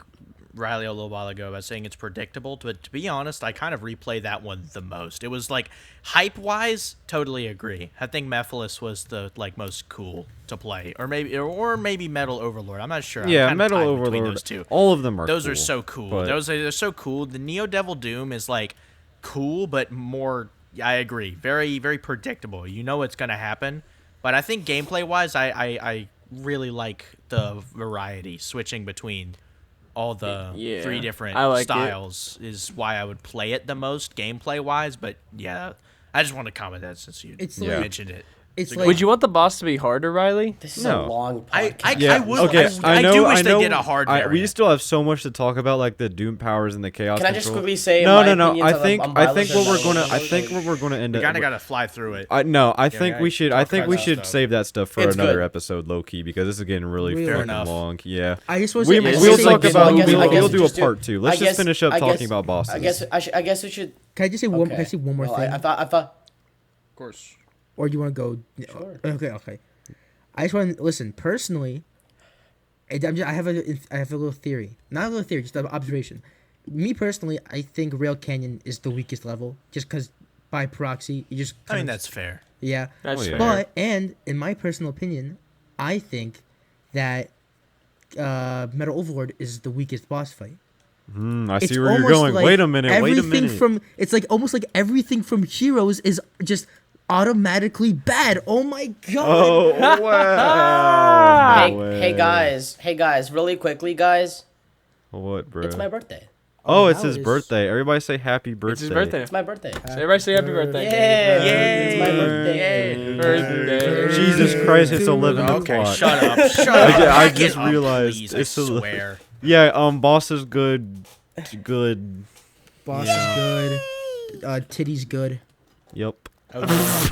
Riley a little while ago about saying it's predictable, but to be honest, I kind of replay that one the most. It was like hype wise, totally agree. I think Mephiles was the like most cool to play, or maybe Metal Overlord. I'm not sure. I'm Yeah, kinda Metal tied between Overlord. Those two. All of them are Those cool, are so cool. but- They're so cool. The Neo Devil Doom is like cool, but more. I agree. Very very predictable. You know what's gonna happen. But I think gameplay wise, I really like the variety switching between all the Yeah, three different I like it. styles is why I would play it the most gameplay wise. But yeah, I just want to comment that since you It's like- mentioned it. It's a like Would you want the boss to be harder, Riley? This is No. a long I podcast. would. Okay, I know, do wish I they know, did a hard variant. We still have so much to talk about, like the Doom powers and the chaos. Can I just control. quickly say No, my no, no. opinions I on think Biolizard what we're and gonna. Metal I think Overlord? what we're gonna end You up. kind of got to fly through it. No, I Yeah, think I we should. talk I think about we that should stuff. save that stuff for It's another good. episode, low key, because this is getting really Really? Fair fucking enough. long. Yeah. I just was We'll Yeah, saying, just talk like- about. I guess- I We'll guess do a just part two. Let's I just guess- finish up I talking guess- about bosses. I guess we should. Can I just say one? Okay. Can I say one more Well, thing? I thought. Of course. Or do you want to go? Sure. Okay. I just want to listen personally. I have a little theory, not a little theory, just an observation. Me personally, I think Rail Canyon is the weakest level, just because by proxy, you just. I mean kinda- that's fair. yeah. That's Oh, yeah. fair. But and in my personal opinion, I think that Metal Overlord is the weakest boss fight. I It's see where you're almost going. like Wait a minute. Wait a everything minute. it's like almost like everything from Heroes is just automatically bad. Oh my god. Oh wow. No Hey guys, really quickly, guys. What, bro? It's my birthday. Oh, it's now his it is. birthday. Everybody say happy birthday. It's his birthday. It's my birthday. So everybody say happy birthday. Yay! It's my birthday. Yay. Birthday. Jesus Christ, it's 11 Okay, o'clock. shut up. Shut up. I Back just it up, realized please, it's I a- swear. Yeah, boss is good. Good. Boss is good. Titty's good. Yep.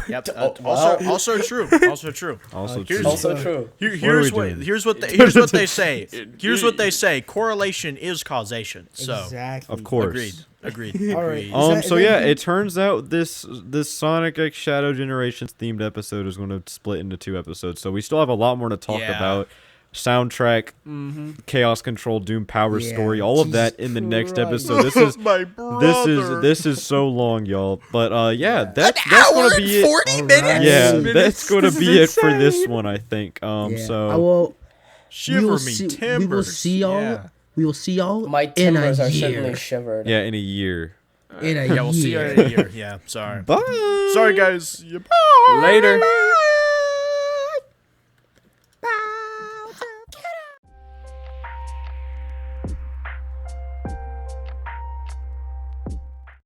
Yep. Wow. Also true. Also true. Also here's- true. Also true. Here's we what doing? here's what they say. Here's what they say. Correlation is causation. So Exactly. Of course. agreed. All right. agreed. Is So that yeah, the- it turns out this Sonic X Shadow Generations themed episode is going to split into 2 episodes. So we still have a lot more to talk Yeah. about. Soundtrack, Chaos Control, Doom Power Yeah, Story, all of that Jesus in the next Christ. episode. This is My brother. this is so long, y'all. But yeah, that's gonna be it. 40 All minutes. right. Yeah, minutes. that's gonna This be is it for insane. this one, I think. Yeah. So I will. Shiver we will me see, timbers. We will see y'all. Yeah. We will see y'all My in a timbers are year. certainly shivered. yeah, in a year. In a Yeah, we'll see you year. in a year. Yeah, sorry. Bye. Sorry, guys. Later.